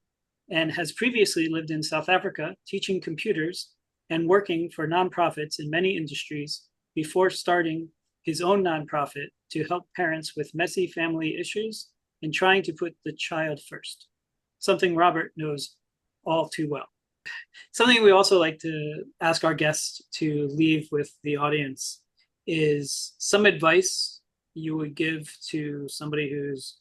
and has previously lived in South Africa teaching computers and working for nonprofits in many industries before starting his own nonprofit to help parents with messy family issues and trying to put the child first, something Robert knows all too well. Something we also like to ask our guests to leave with the audience is some advice you would give to somebody who's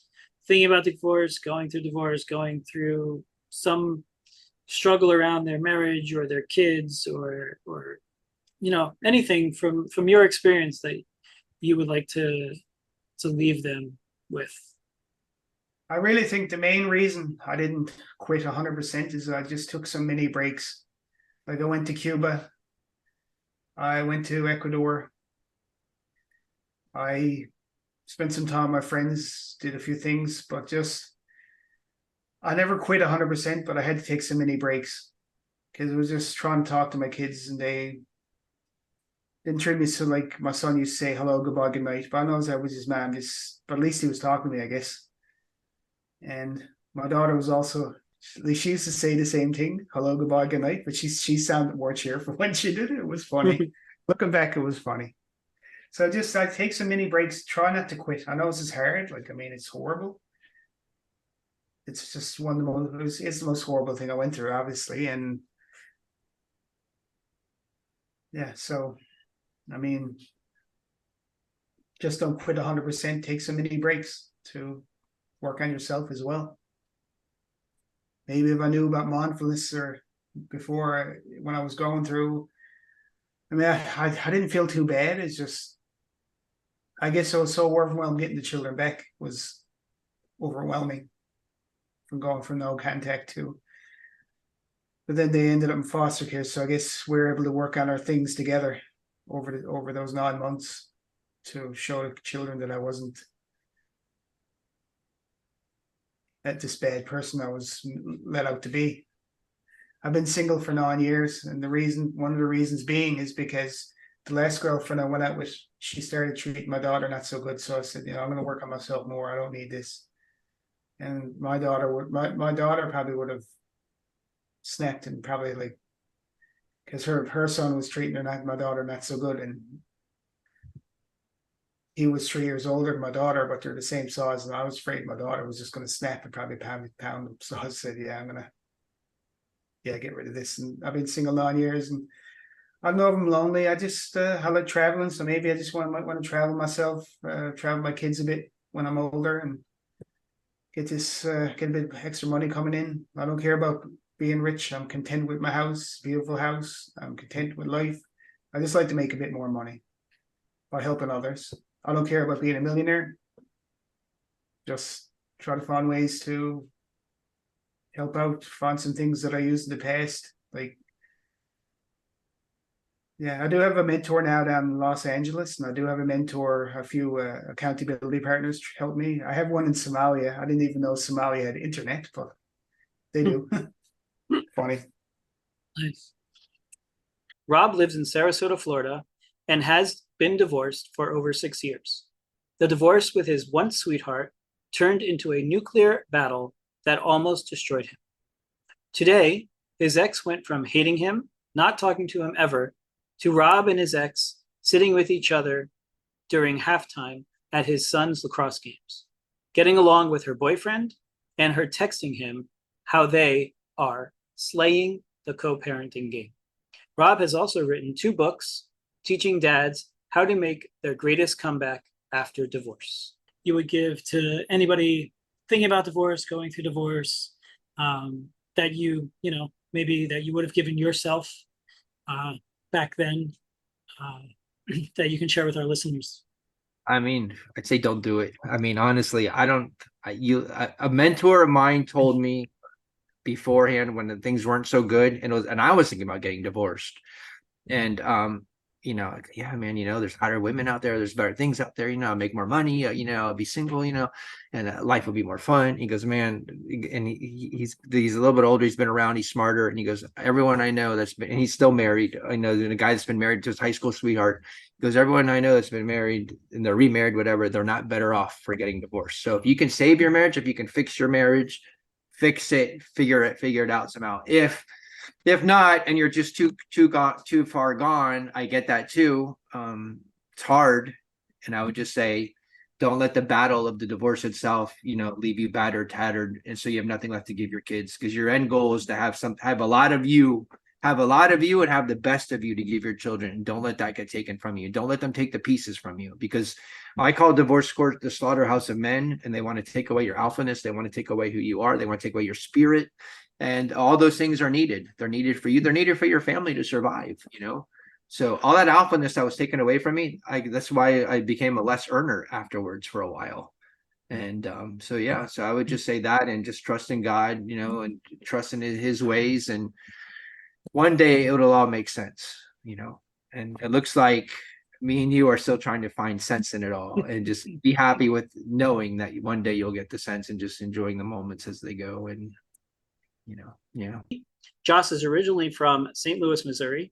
thinking about divorce, going through some struggle around their marriage or their kids, or anything from your experience that you would like to leave them with. I really think the main reason I didn't quit 100% is I just took some mini breaks. Like, I went to Cuba, I went to Ecuador, I spent some time with my friends, did a few things, but I never quit 100%, but I had to take some mini breaks because I was just trying to talk to my kids, and they didn't treat me so. Like, my son used to say hello, goodbye, good night, but I know that was his man, but at least he was talking to me, I guess. And my daughter was also, she used to say the same thing, hello, goodbye, good night, but she sounded more cheerful when she did it. It was funny. Looking back, it was funny. So I take some mini breaks, try not to quit. I know this is hard. Like, I mean, it's horrible. it's just one of the most, it's the most horrible thing I went through, obviously. And yeah, so, I mean, just don't quit 100%, take some mini breaks to work on yourself as well. Maybe if I knew about mindfulness or before, when I was going through, I mean, I didn't feel too bad. It's just, I guess I was so overwhelmed getting the children back was overwhelming, from going from no contact to, but then they ended up in foster care. So I guess we were able to work on our things together over those 9 months to show the children that I wasn't this bad person I was let out to be. I've been single for 9 years, and one of the reasons being is because the last girlfriend I went out with, she started treating my daughter not so good. So I said, I'm going to work on myself more. I don't need this. And my daughter probably would have snapped and probably because her son was treating my daughter not so good, and he was 3 years older than my daughter, but they're the same size, and I was afraid my daughter was just going to snap and probably pound him. So I said, I'm gonna get rid of this. And I've been single 9 years, and I know I'm lonely. I just I like traveling, so maybe I just might want to travel myself, travel my kids a bit when I'm older, and get a bit of extra money coming in. I don't care about being rich. I'm content with my house, beautiful house. I'm content with life. I just like to make a bit more money by helping others. I don't care about being a millionaire. Just try to find ways to help out, find some things that I used in the past. I do have a mentor now down in Los Angeles, and I do have a few accountability partners help me. I have one in Somalia. I didn't even know Somalia had internet, but they do. Funny. Nice. Robb lives in Sarasota, Florida, and has been divorced for over 6 years. The divorce with his once sweetheart turned into a nuclear battle that almost destroyed him. Today, his ex went from hating him, not talking to him ever, to Robb and his ex sitting with each other during halftime at his son's lacrosse games, getting along with her boyfriend, and her texting him how they are slaying the co-parenting game. Robb has also written 2 books teaching dads how to make their greatest comeback after divorce. You would give to anybody thinking about divorce, going through divorce, that maybe that you would have given yourself back then, that you can share with our listeners? I mean, I'd say don't do it. I mean, honestly, a mentor of mine told me beforehand when the things weren't so good, and I was thinking about getting divorced, and yeah, man, there's hotter women out there, there's better things out there, I'll make more money, I'll be single, and life will be more fun. He goes, man, and he's a little bit older, he's been around, he's smarter, and he goes, everyone I know and he's still married. I know the guy that's been married to his high school sweetheart. He goes, everyone I know that's been married and they're remarried, whatever, they're not better off for getting divorced. So if you can save your marriage, if you can fix your marriage, fix it, figure it out somehow. If not, and you're just too far gone, I get that too. It's hard, and I would just say, don't let the battle of the divorce itself, leave you battered, tattered, and so you have nothing left to give your kids. Because your end goal is to have a lot of you, and have the best of you to give your children. And don't let that get taken from you. Don't let them take the pieces from you, because I call divorce court the slaughterhouse of men, and they want to take away your alphaness. They want to take away who you are. They want to take away your spirit. And all those things are needed. They're needed for you. They're needed for your family to survive, So all that alphaness that was taken away from me, that's why I became a less earner afterwards for a while. And so I would just say that, and just trust in God, and trust in his ways. And one day it'll all make sense, and it looks like me and you are still trying to find sense in it all, and just be happy with knowing that one day you'll get the sense, and just enjoying the moments as they go. And Joss is originally from St. Louis, Missouri,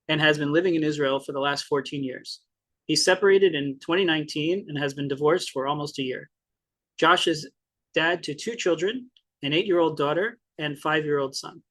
and has been living in Israel for the last 14 years. He separated in 2019 and has been divorced for almost a year. Josh is dad to 2 children, an 8-year-old daughter and 5-year-old son.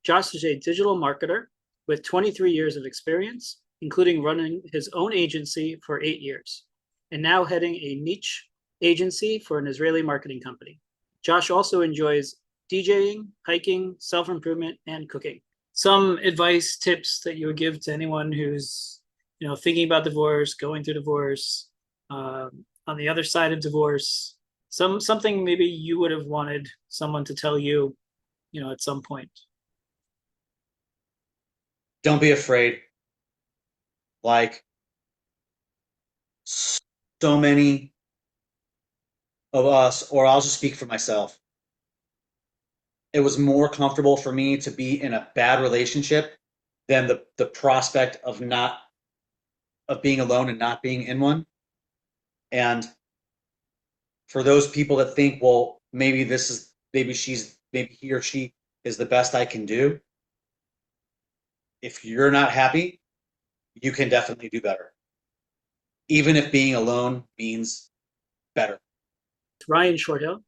Josh is a digital marketer with 23 years of experience, including running his own agency for 8 years, and now heading a niche agency for an Israeli marketing company. Josh also enjoys DJing, hiking, self-improvement, and cooking. Some advice, tips that you would give to anyone who's, thinking about divorce, going through divorce, on the other side of divorce, something maybe you would have wanted someone to tell you, at some point. Don't be afraid. Like, so many of us, or I'll just speak for myself, it was more comfortable for me to be in a bad relationship than the prospect of being alone and not being in one. And for those people that think, well, maybe he or she is the best I can do, if you're not happy, you can definitely do better, even if being alone means better. Ryan Shorthill.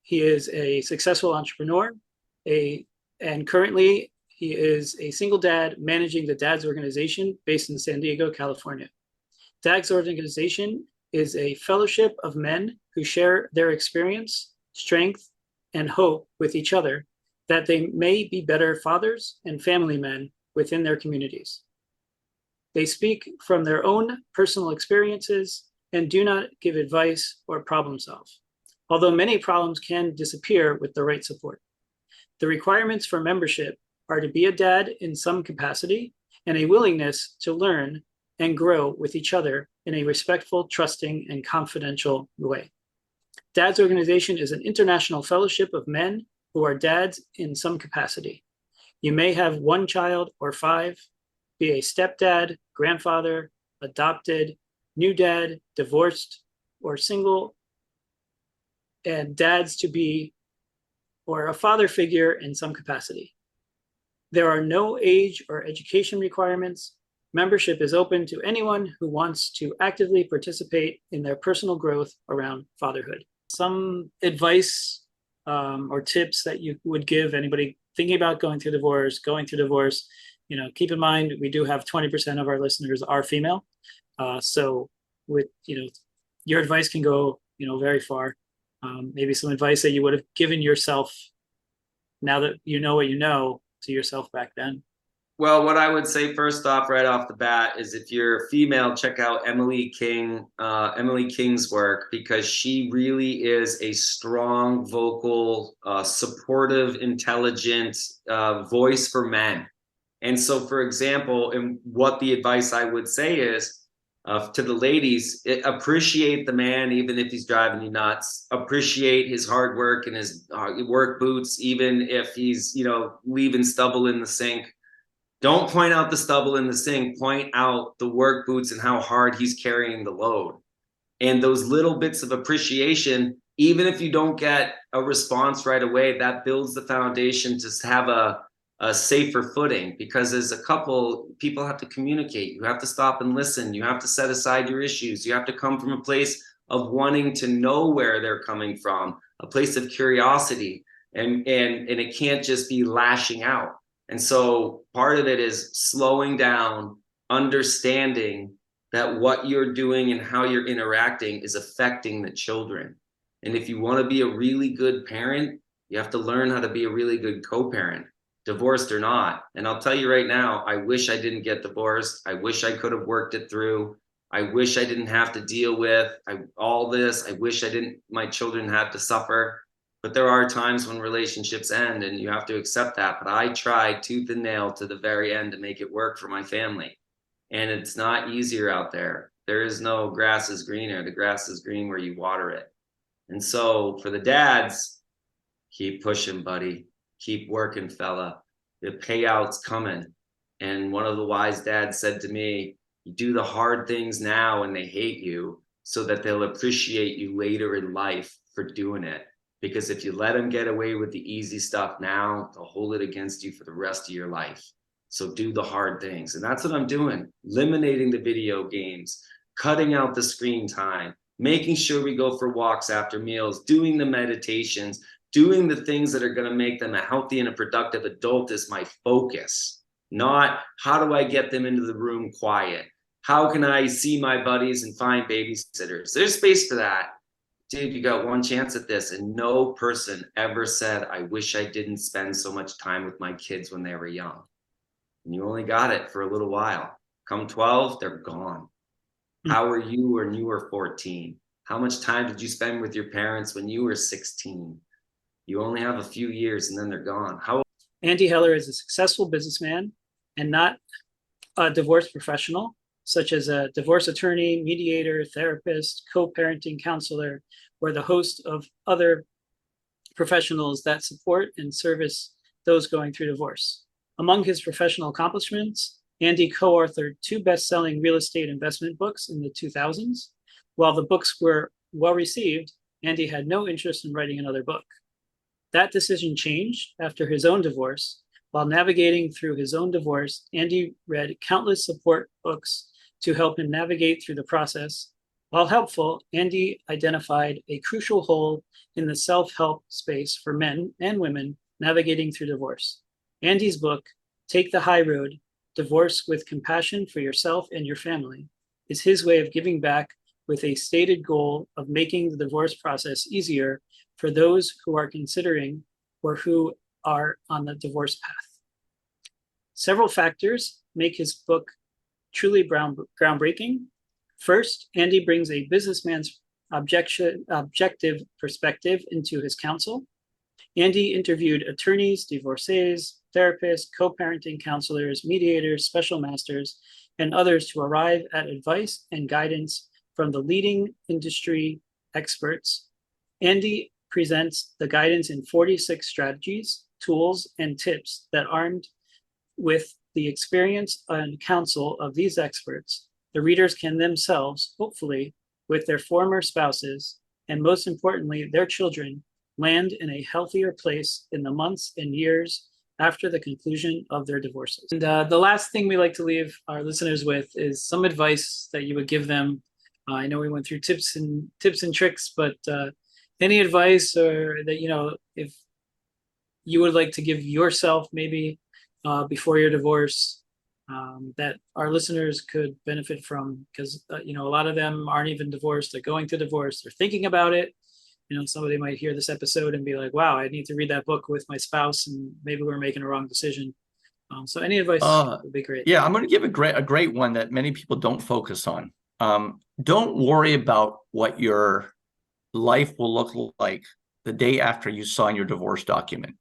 He is a successful entrepreneur, and currently he is a single dad managing the Dad's organization based in San Diego, California. Dad's organization is a fellowship of men who share their experience, strength, and hope with each other that they may be better fathers and family men within their communities. They speak from their own personal experiences and do not give advice or problem solve, although many problems can disappear with the right support. The requirements for membership are to be a dad in some capacity and a willingness to learn and grow with each other in a respectful, trusting, and confidential way. Dad's organization is an international fellowship of men who are dads in some capacity. You may have one child or 5, be a stepdad, grandfather, adopted, new dad, divorced, or single, and dads to be, or a father figure in some capacity. There are no age or education requirements. Membership is open to anyone who wants to actively participate in their personal growth around fatherhood. Some advice or tips that you would give anybody thinking about going through divorce, keep in mind, we do have 20% of our listeners are female. So with, your advice can go, very far. Maybe some advice that you would have given yourself now that you know what you know to yourself back then. Well, what I would say first off, right off the bat, is if you're female, check out Emily King's work, because she really is a strong, vocal, supportive, intelligent voice for men. And so, for example, and what the advice I would say is to the ladies, appreciate the man, even if he's driving you nuts. Appreciate his hard work and his work boots, even if he's, leaving stubble in the sink. Don't point out the stubble in the sink, point out the work boots and how hard he's carrying the load. And those little bits of appreciation, even if you don't get a response right away, that builds the foundation to have a safer footing, because as a couple, people have to communicate. You have to stop and listen. You have to set aside your issues. You have to come from a place of wanting to know where they're coming from, a place of curiosity, and it can't just be lashing out. And so part of it is slowing down, understanding that what you're doing and how you're interacting is affecting the children. And if you want to be a really good parent, you have to learn how to be a really good co-parent, divorced or not. And I'll tell you right now, I wish I didn't get divorced. I wish I could have worked it through. I wish I didn't have to deal with all this. I wish my children had to suffer. But there are times when relationships end, and you have to accept that. But I tried tooth and nail to the very end to make it work for my family. And it's not easier out there. There is no grass is greener. The grass is green where you water it. And so for the dads, keep pushing, buddy. Keep working, fella. The payout's coming. And one of the wise dads said to me, you do the hard things now and they hate you, so that they'll appreciate you later in life for doing it. Because if you let them get away with the easy stuff now, they'll hold it against you for the rest of your life. So do the hard things. And that's what I'm doing. Eliminating the video games, cutting out the screen time, making sure we go for walks after meals, doing the meditations, doing the things that are going to make them a healthy and a productive adult is my focus. Not how do I get them into the room quiet? How can I see my buddies and find babysitters? There's space for that. dude, you got one chance at this. And no person ever said, I wish I didn't spend so much time with my kids when they were young. And you only got it for a little while. Come 12, they're gone. How were you when you were 14? How much time did you spend with your parents when you were 16? You only have a few years and then they're gone. Andy Heller is a successful businessman and not a divorce professional, such as a divorce attorney, mediator, therapist, co-parenting counselor, or the host of other professionals that support and service those going through divorce. Among his professional accomplishments, Andy co-authored 2 best-selling real estate investment books in the 2000s. While the books were well received, Andy had no interest in writing another book. That decision changed after his own divorce. While navigating through his own divorce, Andy read countless support books to help him navigate through the process. While helpful, Andy identified a crucial hole in the self-help space for men and women navigating through divorce. Andy's book, Take the High Road, Divorce with Compassion for Yourself and Your Family, is his way of giving back with a stated goal of making the divorce process easier for those who are considering or who are on the divorce path. Several factors make his book truly groundbreaking. First, Andy brings a businessman's objective perspective into his counsel. Andy interviewed attorneys, divorcees, therapists, co-parenting counselors, mediators, special masters, and others to arrive at advice and guidance from the leading industry experts. Andy presents the guidance in 46 strategies, tools, and tips that, armed with the experience and counsel of these experts, the readers can themselves, hopefully, with their former spouses, and most importantly, their children, land in a healthier place in the months and years after the conclusion of their divorces. And the last thing we like to leave our listeners with is some advice that you would give them. I know we went through tips and tricks, but any advice or that, you know, if you would like to give yourself maybe before your divorce that our listeners could benefit from, because you know, a lot of them aren't even divorced, they're going through divorce, they're thinking about it. You know, somebody might hear this episode and be like, wow, I need to read that book with my spouse and maybe we're making a wrong decision. So any advice would be great. Yeah, I'm going to give a great one that many people don't focus on. Don't worry about what your life will look like the day after you sign your divorce document.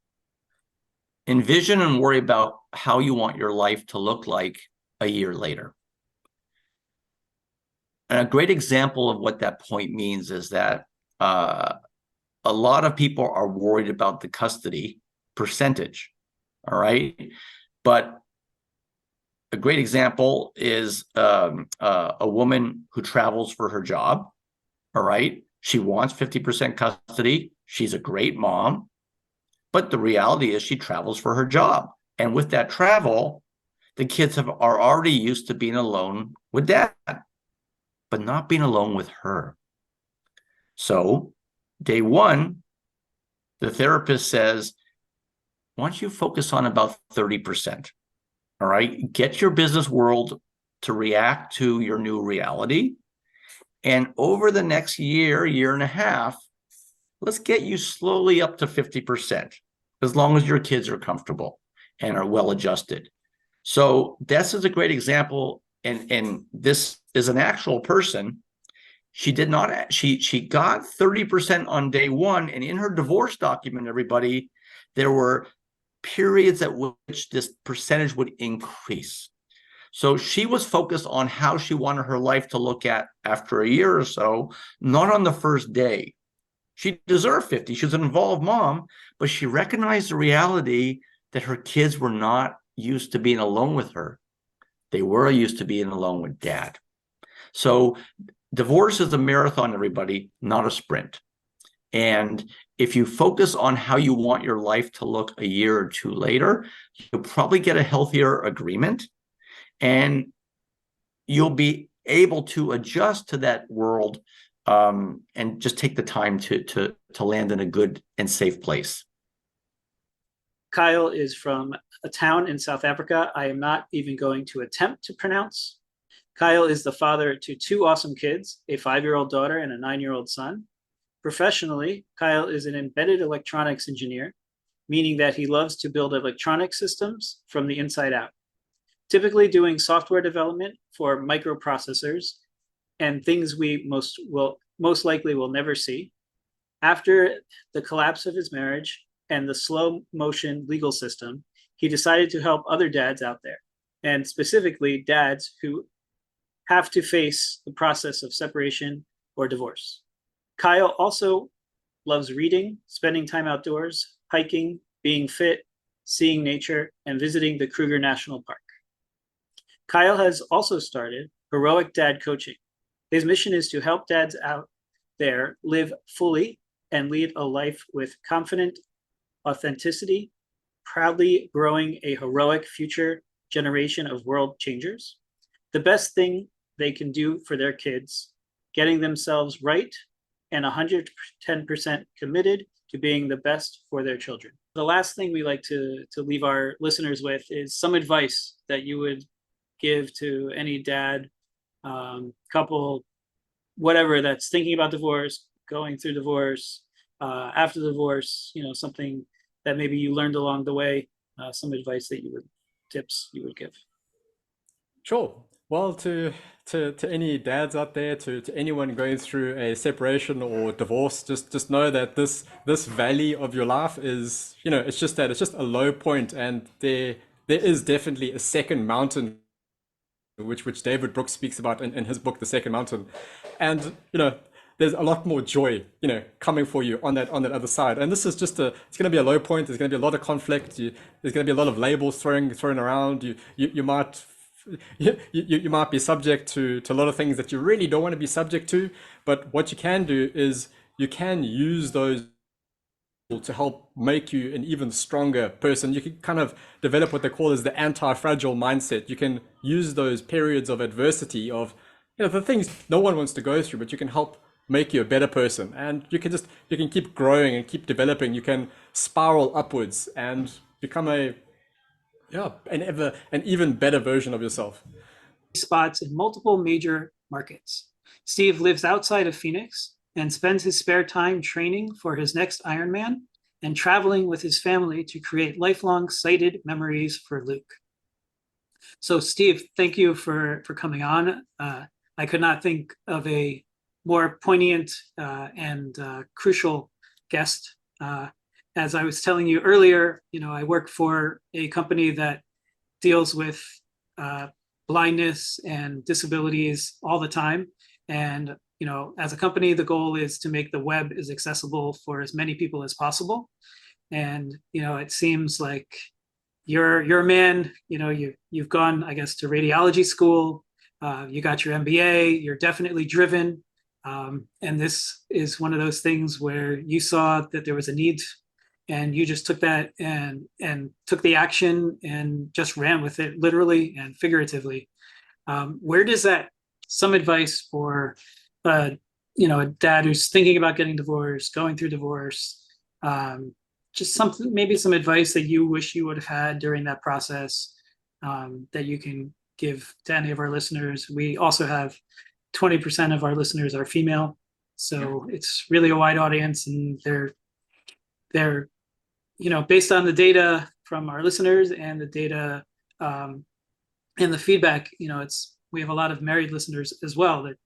Envision and worry about how you want your life to look like a year later. And a great example of what that point means is that a lot of people are worried about the custody percentage, all right? But a great example is a woman who travels for her job, all right? She wants 50% custody. She's a great mom. But the reality is she travels for her job. And with that travel, the kids are already used to being alone with dad, but not being alone with her. So day one, the therapist says, why don't you focus on about 30%? All right, get your business world to react to your new reality. And over the next year, year and a half, let's get you slowly up to 50%, as long as your kids are comfortable and are well adjusted. So this is a great example. And this is an actual person. She did not, she got 30% on day one. And in her divorce document, everybody, there were periods at which this percentage would increase. So she was focused on how she wanted her life to look at after a year or so, not on the first day. She deserved 50. She was an involved mom, but she recognized the reality that her kids were not used to being alone with her. They were used to being alone with dad. So divorce is a marathon, everybody, not a sprint. And if you focus on how you want your life to look a year or two later, you'll probably get a healthier agreement and you'll be able to adjust to that world and just take the time to land in a good and safe place. Kyle is from a town in South Africa I am not even going to attempt to pronounce. Kyle is the father to 2 awesome kids, a 5-year-old daughter and a 9-year-old son. Professionally, Kyle is an embedded electronics engineer, meaning that he loves to build electronic systems from the inside out, typically doing software development for microprocessors and things we most likely will never see. After the collapse of his marriage and the slow motion legal system, he decided to help other dads out there, and specifically dads who have to face the process of separation or divorce. Kyle also loves reading, spending time outdoors, hiking, being fit, seeing nature, and visiting the Kruger National Park. Kyle has also started Heroic Dad Coaching. His mission is to help dads out there live fully and lead a life with confident authenticity, proudly growing a heroic future generation of world changers. The best thing they can do for their kids, getting themselves right and 110% committed to being the best for their children. The last thing we like to leave our listeners with is some advice that you would give to any dad, couple, whatever, that's thinking about divorce, going through divorce, after divorce, something that maybe you learned along the way, some advice that tips you would give. Sure. Well, to any dads out there, to anyone going through a separation or divorce, just know that this valley of your life is, it's just a low point, and there is definitely a second mountain, which David Brooks speaks about in his book, The Second Mountain. And there's a lot more joy, coming for you on that other side. And this is just it's going to be a low point. There's going to be a lot of conflict. There's going to be a lot of labels thrown around. You might be subject to a lot of things that you really don't want to be subject to. But what you can do is you can use those to help make you an even stronger person. You can kind of develop what they call as the anti-fragile mindset. You can use those periods of adversity, of the things no one wants to go through, but you can help make you a better person. And you can keep growing and keep developing. You can spiral upwards and become an even better version of yourself. Spots in multiple major markets. Steve lives outside of Phoenix and spends his spare time training for his next Ironman and traveling with his family to create lifelong sighted memories for Luke. So Steve, thank you for coming on. I could not think of a more poignant and crucial guest. As I was telling you earlier, I work for a company that deals with blindness and disabilities all the time. And, as a company, the goal is to make the web as accessible for as many people as possible. And, it seems like you're a man, you've gone, I guess, to radiology school. You got your MBA, you're definitely driven. And this is one of those things where you saw that there was a need and you just took that and took the action and just ran with it, literally and figuratively. Where does that, some advice for a dad who's thinking about getting divorced, going through divorce, just something, maybe some advice that you wish you would have had during that process, that you can give to any of our listeners? We also have 20% of our listeners are female, so it's really a wide audience, and they're based on the data from our listeners and the data and the feedback, we have a lot of married listeners as well that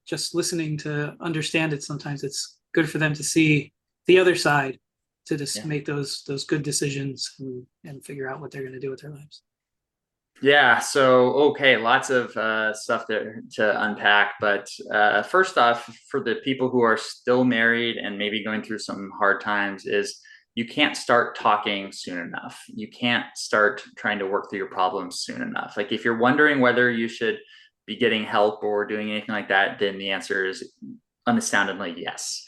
just listening to understand it, sometimes it's good for them to see the other side, to just make those good decisions and figure out what they're going to do with their lives. Yeah. So, okay. Lots of stuff to unpack, but first off, for the people who are still married and maybe going through some hard times, is you can't start talking soon enough. You can't start trying to work through your problems soon enough. Like, if you're wondering whether you should be getting help or doing anything like that, then the answer is unastoundingly yes.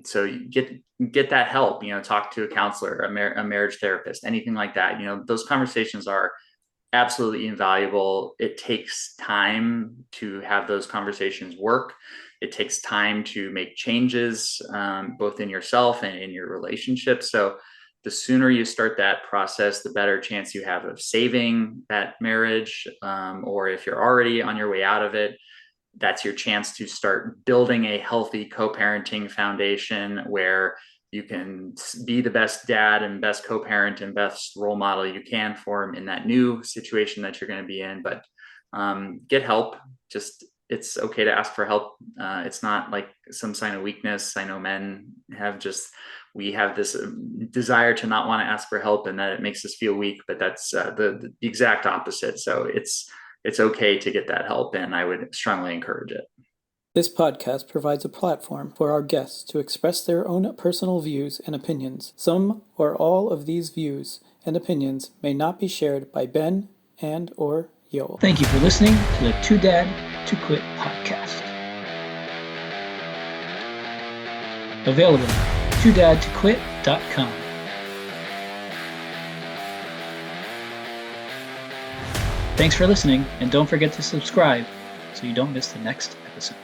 So you get that help, talk to a counselor, a marriage therapist, anything like that. Those conversations are absolutely invaluable. It takes time to have those conversations work. It takes time to make changes, both in yourself and in your relationship. So the sooner you start that process, the better chance you have of saving that marriage. Or if you're already on your way out of it, that's your chance to start building a healthy co-parenting foundation where you can be the best dad and best co-parent and best role model you can for him in that new situation that you're going to be in. But get help. It's okay to ask for help. It's not like some sign of weakness. I know men we have this desire to not want to ask for help, and that it makes us feel weak, but that's the exact opposite. So it's okay to get that help, and I would strongly encourage it. This podcast provides a platform for our guests to express their own personal views and opinions. Some or all of these views and opinions may not be shared by Ben and or Yoel. Thank you for listening to the Too Dad to Quit podcast. Available at toodadtoquit.com. Thanks for listening, and don't forget to subscribe so you don't miss the next episode.